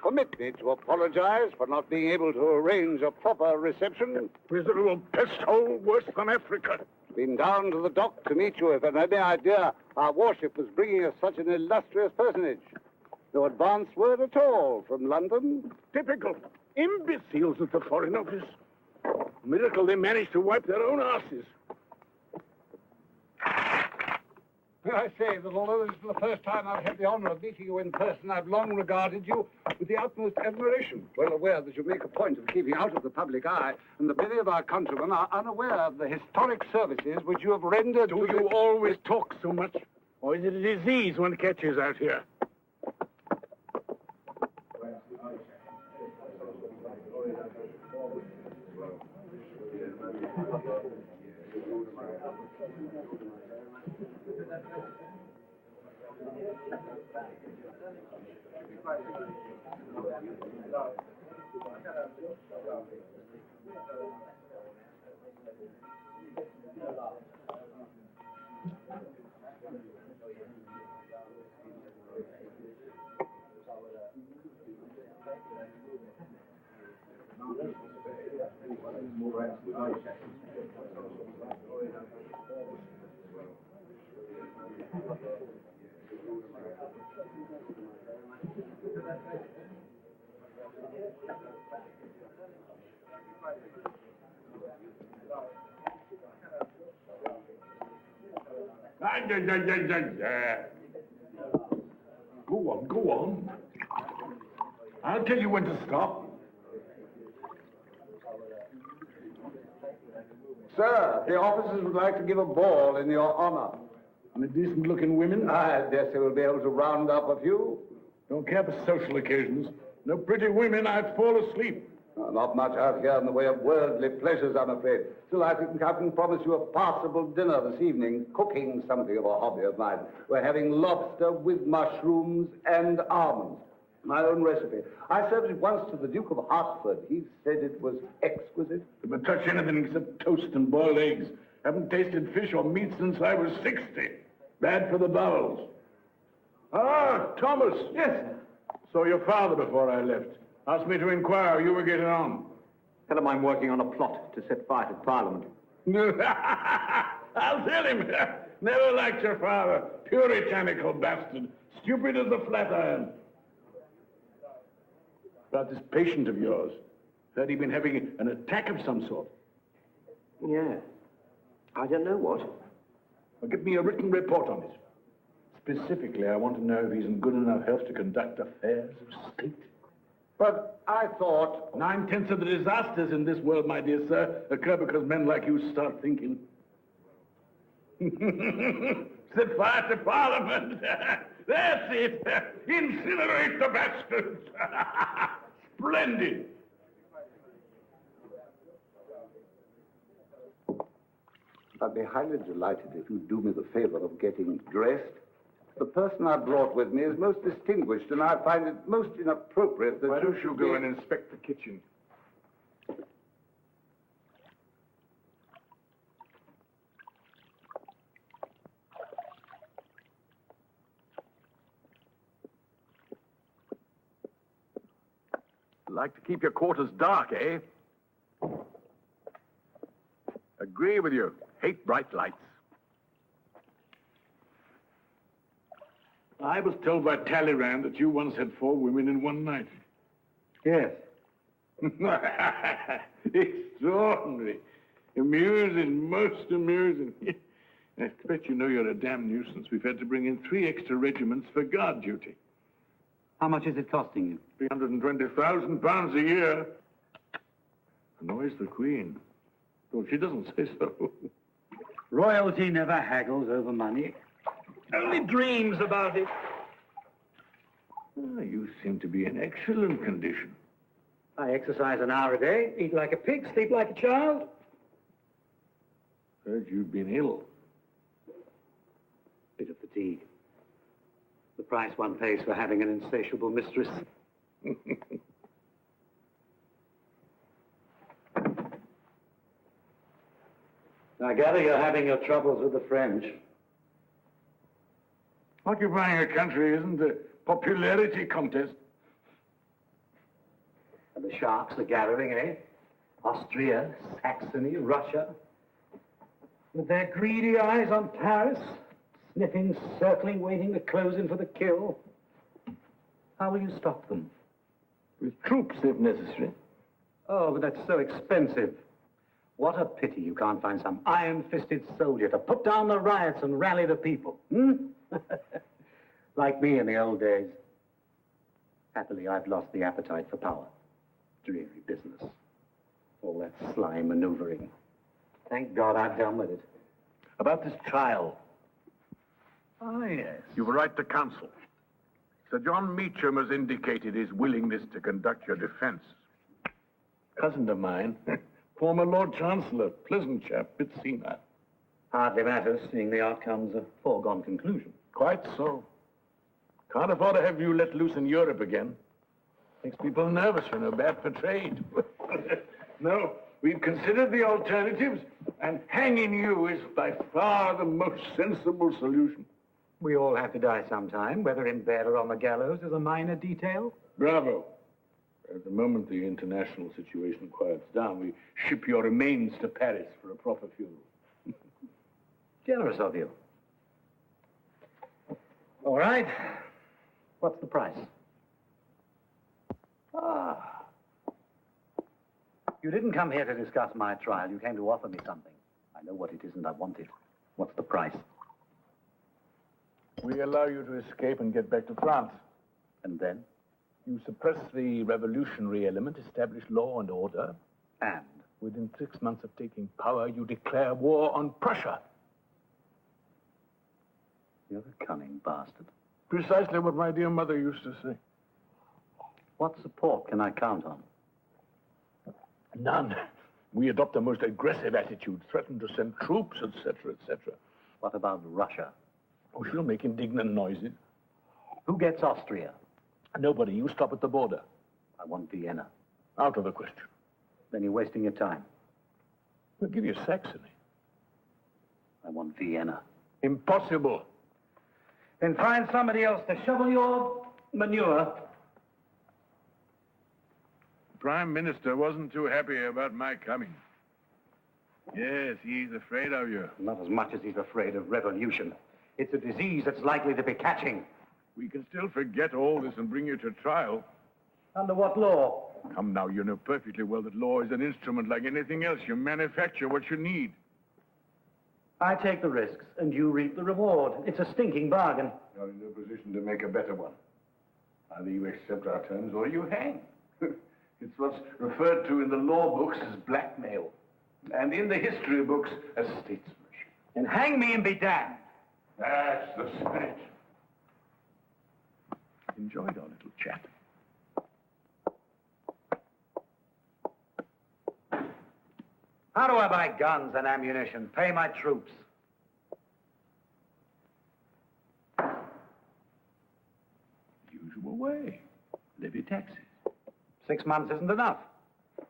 Permit me to apologize for not being able to arrange a proper reception. Miserable pest hole worse than Africa. Been down to the dock to meet you if an any idea our warship was bringing us such an illustrious personage. No advance word at all from London. Typical. Imbeciles at the Foreign Office. Miracle they managed to wipe their own asses. May I say that although this is the first time I've had the honor of meeting you in person, I've long regarded you with the utmost admiration, well aware that you make a point of keeping out of the public eye, and that many of our countrymen are unaware of the historic services which you have rendered. Do you always talk so much? Or is it a disease one catches out here? Go on. I'll tell you when to stop. Sir, the officers would like to give a ball in your honor. And the decent-looking women? I guess they will be able to round up a few. Don't care for social occasions. No pretty women, I'd fall asleep. Not much out here in the way of worldly pleasures, I'm afraid. Still, I think I can promise you a passable dinner this evening. Cooking something of a hobby of mine. We're having lobster with mushrooms and almonds. My own recipe. I served it once to the Duke of Hertford. He said it was exquisite. Never touch anything except toast and boiled eggs. Haven't tasted fish or meat since I was 60. Bad for the bowels. Ah, Thomas. Yes. Saw your father before I left. Asked me to inquire how you were getting on. Tell him I'm working on a plot to set fire to Parliament. I'll tell him. Never liked your father. Puritanical bastard. Stupid as the flatiron. About this patient of yours. Heard he'd been having an attack of some sort. Yeah. I don't know what. Well, give me a written report on it. Specifically, I want to know if he's in good enough health to conduct affairs of state. But I thought... 9/10 of the disasters in this world, my dear sir, occur because men like you start thinking. Set fire to Parliament. That's it. Incinerate the bastards. Splendid. I'd be highly delighted if you'd do me the favor of getting dressed. The person I brought with me is most distinguished, and I find it most inappropriate that... Why don't you go and inspect the kitchen? Like to keep your quarters dark, eh? Agree with you. Hate bright lights. I was told by Talleyrand that you once had 4 women in one night. Yes. Extraordinary. Amusing, most amusing. I expect you know you're a damn nuisance. We've had to bring in 3 extra regiments for guard duty. How much is it costing you? £320,000 a year. Annoys the Queen. Well, she doesn't say so. Royalty never haggles over money. Only dreams about it. Ah, you seem to be in excellent condition. I exercise an hour a day, eat like a pig, sleep like a child. Heard you'd been ill. Bit of fatigue. The price one pays for having an insatiable mistress. I gather you're having your troubles with the French. Occupying a country isn't a popularity contest. And the sharks are gathering, eh? Austria, Saxony, Russia. With their greedy eyes on Paris, sniffing, circling, waiting to close in for the kill. How will you stop them? With troops, if necessary. Oh, but that's so expensive. What a pity you can't find some iron-fisted soldier to put down the riots and rally the people. Like me in the old days. Happily, I've lost the appetite for power. Dreary business. All that sly maneuvering. Thank God I've done with it. About this trial. Ah, yes. You were right to counsel. Sir John Meacham has indicated his willingness to conduct your defense. Cousin of mine, former Lord Chancellor, pleasant chap, bit senile. Hardly matters, seeing the outcome's a foregone conclusion. Quite so. Can't afford to have you let loose in Europe again. Makes people nervous, you know, bad for trade. No, we've considered the alternatives, and hanging you is by far the most sensible solution. We all have to die sometime, whether in bed or on the gallows is a minor detail. Bravo. At the moment the international situation quiets down, we ship your remains to Paris for a proper funeral. Generous of you. All right. What's the price? You didn't come here to discuss my trial. You came to offer me something. I know what it is and I want it. What's the price? We allow you to escape and get back to France. And then? You suppress the revolutionary element, establish law and order. And? Within 6 months of taking power, you declare war on Prussia. You're a cunning bastard. Precisely what my dear mother used to say. What support can I count on? None. We adopt a most aggressive attitude, threaten to send troops, etc., etc. What about Russia? Oh, she'll make indignant noises. Who gets Austria? Nobody. You stop at the border. I want Vienna. Out of the question. Then you're wasting your time. We'll give you Saxony. I want Vienna. Impossible. Then find somebody else to shovel your manure. The Prime Minister wasn't too happy about my coming. Yes, he's afraid of you. Not as much as he's afraid of revolution. It's a disease that's likely to be catching. We can still forget all this and bring you to trial. Under what law? Come now, you know perfectly well that law is an instrument like anything else. You manufacture what you need. I take the risks, and you reap the reward. It's a stinking bargain. You're in no position to make a better one. Either you accept our terms or you hang. It's what's referred to in the law books as blackmail, and in the history books as statesmanship. And hang me and be damned. That's the spirit. Enjoyed our little chat. How do I buy guns and ammunition, pay my troops? Usual way. Levy taxes. 6 months isn't enough.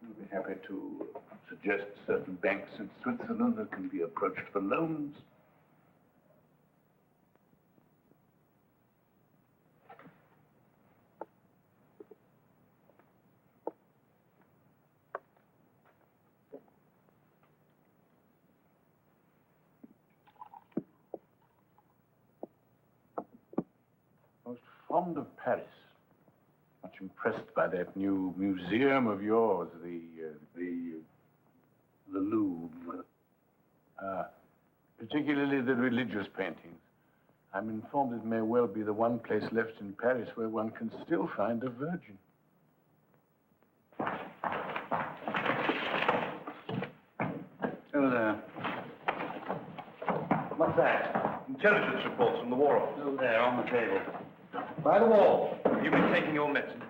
We'll be happy to suggest certain banks in Switzerland that can be approached for loans. Most fond of Paris. Much impressed by that new museum of yours, the Louvre. Particularly the religious paintings. I'm informed it may well be the one place left in Paris where one can still find a virgin. Oh, there. What's that? Intelligence reports from the War Office. Oh, there, on the table. By the wall. You've been taking your medicine.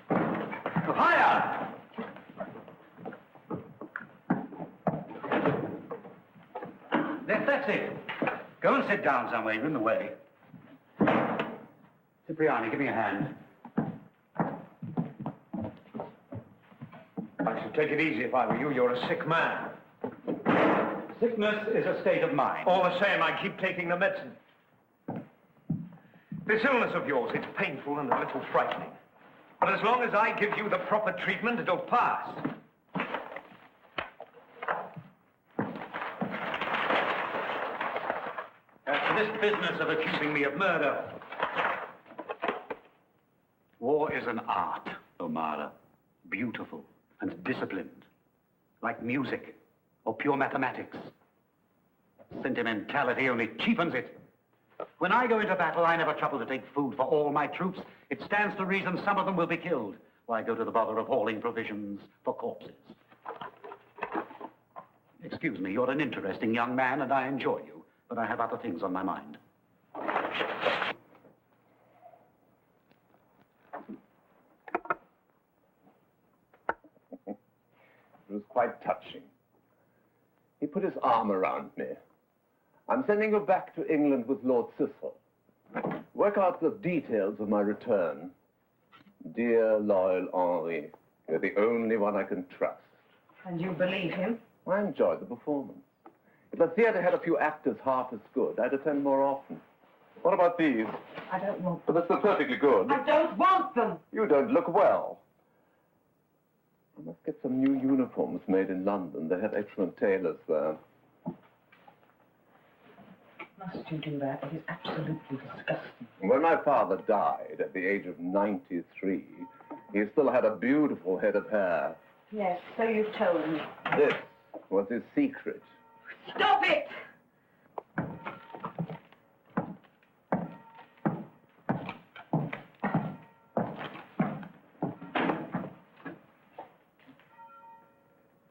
Higher! That's it. Go and sit down somewhere. You're in the way. Cipriani, give me a hand. I should take it easy if I were you. You're a sick man. Sickness is a state of mind. All the same, I keep taking the medicine. This illness of yours, it's painful and a little frightening. But as long as I give you the proper treatment, it'll pass. As for this business of accusing me of murder, war is an art, O'Mara. Beautiful and disciplined, like music or pure mathematics. Sentimentality only cheapens it. When I go into battle, I never trouble to take food for all my troops. It stands to reason some of them will be killed. Why go to the bother of hauling provisions for corpses? Excuse me, you're an interesting young man, and I enjoy you, but I have other things on my mind. It was quite touching. He put his arm around me. I'm sending you back to England with Lord Cecil. Work out the details of my return. Dear, loyal Henri, you're the only one I can trust. And you believe him? I enjoyed the performance. If the theatre had a few actors half as good, I'd attend more often. What about these? I don't want But they're perfectly good. I don't want them! You don't look well. I must get some new uniforms made in London. They have excellent tailors there. must you do that? It is absolutely disgusting. When my father died at the age of 93, he still had a beautiful head of hair. Yes, so you've told me. This was his secret. Stop it!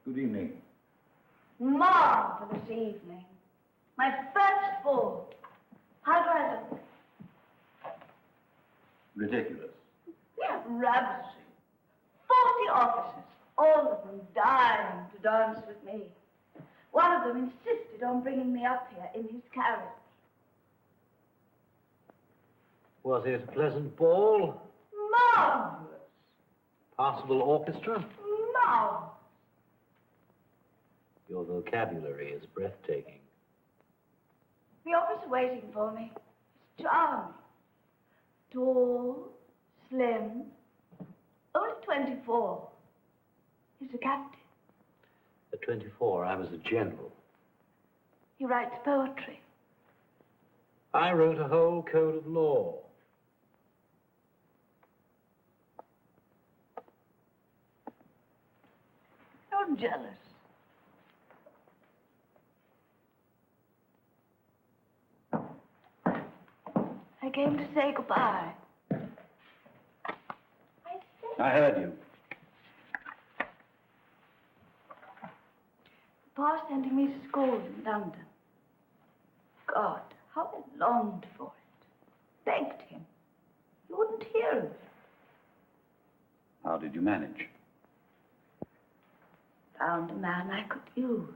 Good evening. Marvelous evening. My first ball. How do I look? Ridiculous. Yeah, ravishing. 40 officers, all of them dying to dance with me. One of them insisted on bringing me up here in his carriage. Was it a pleasant ball? Marvelous. Passable orchestra? Marvelous. Your vocabulary is breathtaking. The officer waiting for me is charming. Tall, slim, only 24. He's a captain. At 24, I was a general. He writes poetry. I wrote a whole code of law. You're jealous. I came to say goodbye. I heard you. Papa's sending me to school in London. God, how I longed for it. Begged him. He wouldn't hear of it. How did you manage? Found a man I could use.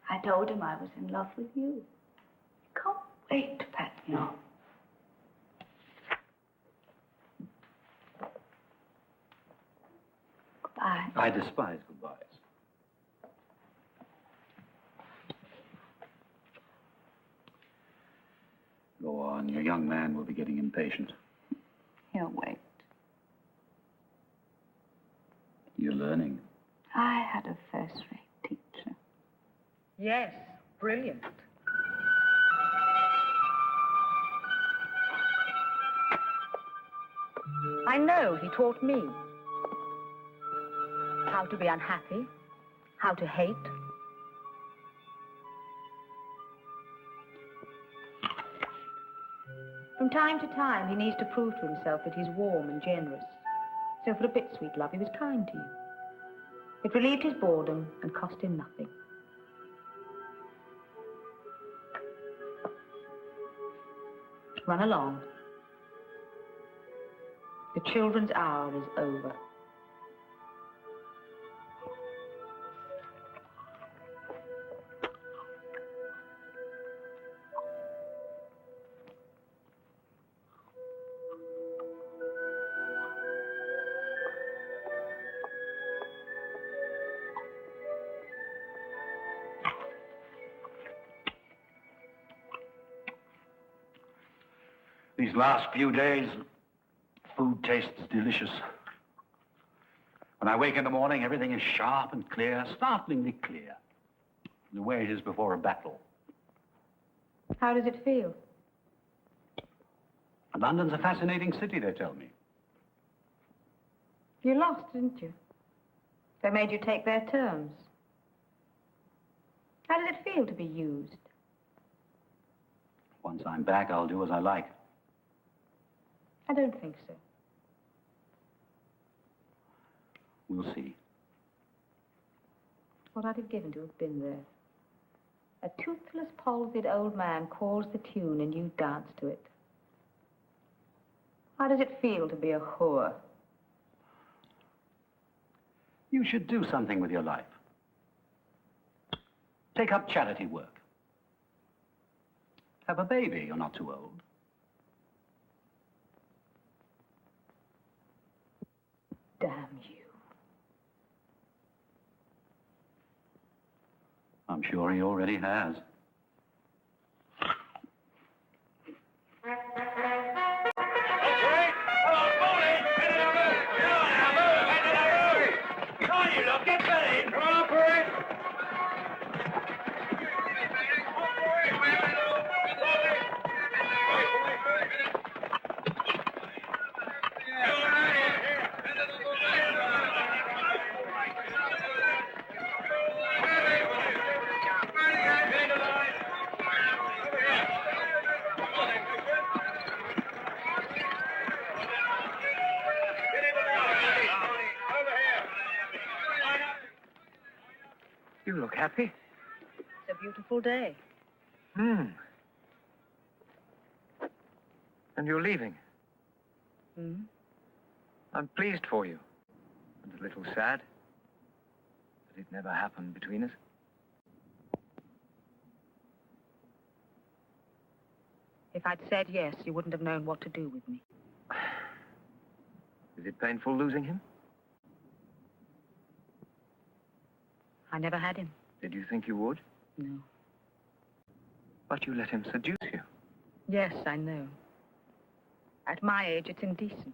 I told him I was in love with you. Can't wait to pat me on. Goodbye. I despise goodbyes. Go on, your young man will be getting impatient. He'll wait. You're learning. I had a first-rate teacher. Yes, brilliant. I know he taught me how to be unhappy, how to hate. From time to time, he needs to prove to himself that he's warm and generous. So for a bit, sweet love, he was kind to you. It relieved his boredom and cost him nothing. Run along. The children's hour is over. These last few days, food tastes delicious. When I wake in the morning, everything is sharp and clear, startlingly clear. The way it is before a battle. How does it feel? London's a fascinating city, they tell me. You lost, didn't you? They made you take their terms. How does it feel to be used? Once I'm back, I'll do as I like. I don't think so. We'll see. What I'd have given to have been there. A toothless, palsied old man calls the tune and you dance to it. How does it feel to be a whore? You should do something with your life. Take up charity work. Have a baby, you're not too old. Damn you. I'm sure he already has. You look happy. It's a beautiful day. Hmm. And you're leaving. Hmm? I'm pleased for you. And a little sad. But it never happened between us. If I'd said yes, you wouldn't have known what to do with me. Is it painful losing him? I never had him. Did you think you would? No. But you let him seduce you. Yes, I know. At my age, it's indecent.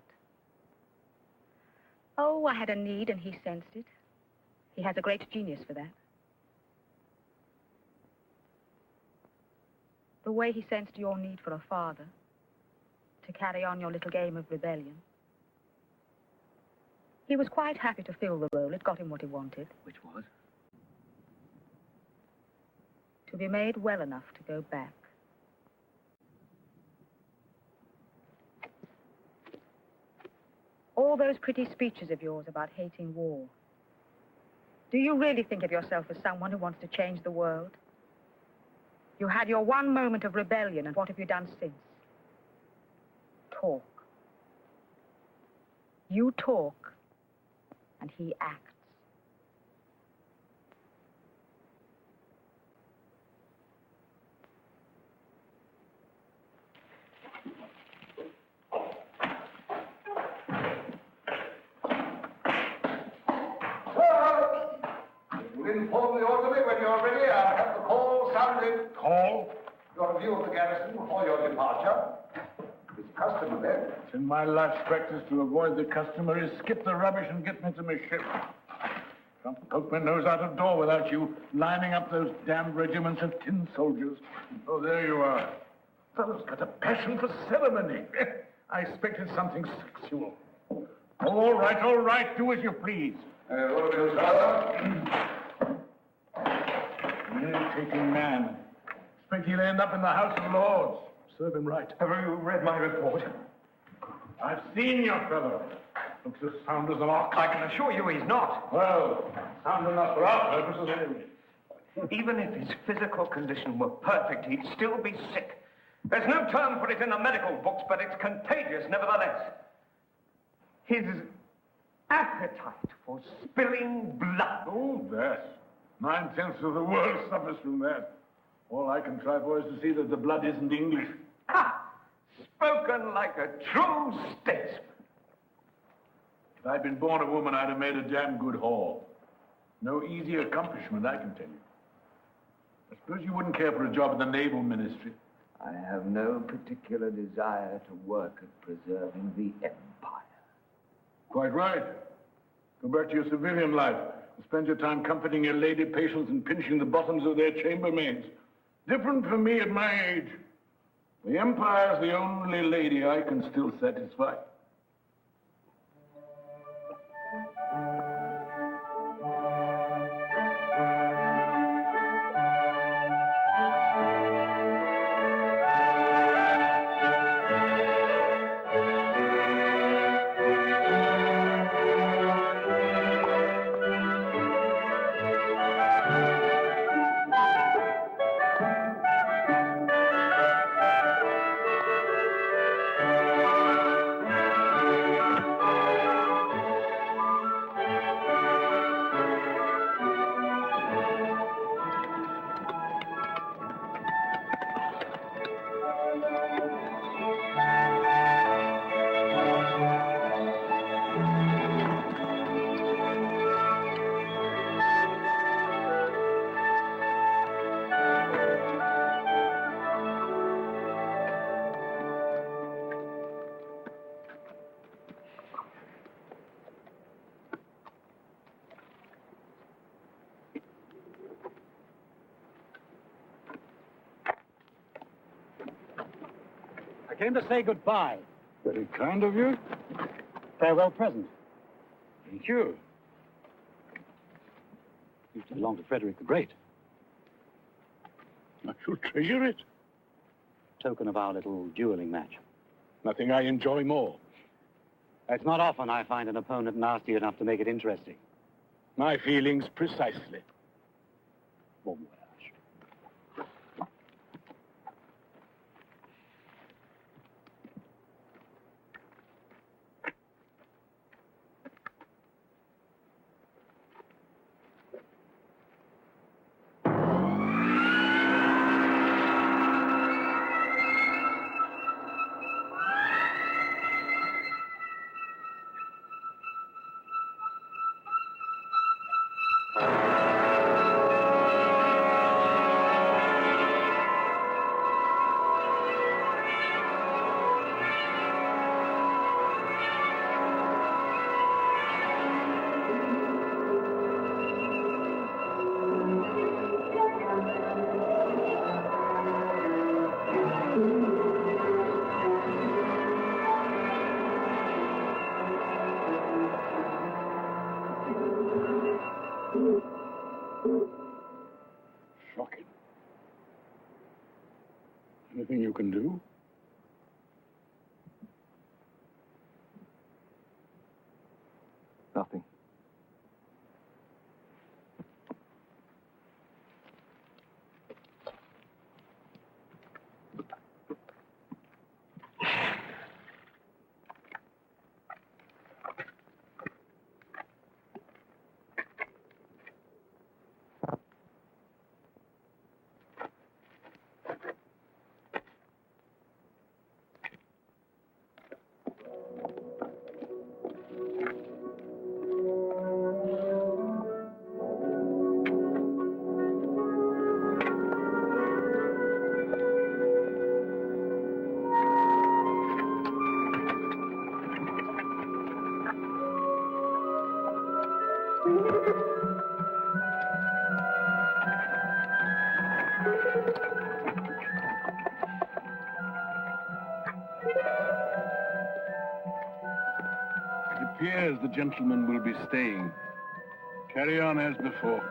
Oh, I had a need and he sensed it. He has a great genius for that. The way he sensed your need for a father, to carry on your little game of rebellion. He was quite happy to fill the role. It got him what he wanted. Which was? To be made well enough to go back. All those pretty speeches of yours about hating war. Do you really think of yourself as someone who wants to change the world? You had your one moment of rebellion, and what have you done since? Talk. You talk, and he acts. Inform the orderly when you're ready. I'll have the call sounded. Call? Your view of the garrison before your departure. It's custom then. It's in my life's practice to avoid the customary skip the rubbish and get me to my ship. Can't poke my nose out of door without you lining up those damned regiments of tin soldiers. Oh, there you are. Fellow's got a passion for ceremony. I expected something sexual. All right. Do as you please. What do we do, sir? Irritating man. Expect he'll end up in the House of Lords. Serve him right. Have you read my report? I've seen your fellow. Looks as sound as an ox. I can assure you he's not. Well, sound enough for our purposes anyway. Even if his physical condition were perfect, he'd still be sick. There's no term for it in the medical books, but it's contagious nevertheless. His appetite for spilling blood. Oh, that. 9/10 of the world suffers from that. All I can try for is to see that the blood isn't English. Ha! Spoken like a true statesman. If I'd been born a woman, I'd have made a damn good haul. No easy accomplishment, I can tell you. I suppose you wouldn't care for a job in the Naval Ministry. I have no particular desire to work at preserving the Empire. Quite right. Go back to your civilian life and spend your time comforting your lady patients and pinching the bottoms of their chambermaids. Different for me at my age. The Empire's the only lady I can still satisfy. I came to say goodbye. Very kind of you. Farewell present. Thank you. Used to belong to Frederick the Great. I shall treasure it. Token of our little dueling match. Nothing I enjoy more. It's not often I find an opponent nasty enough to make it interesting. My feelings precisely. Bon voyage. Shocking. Anything you can do? Nothing. It appears the gentleman will be staying. Carry on as before.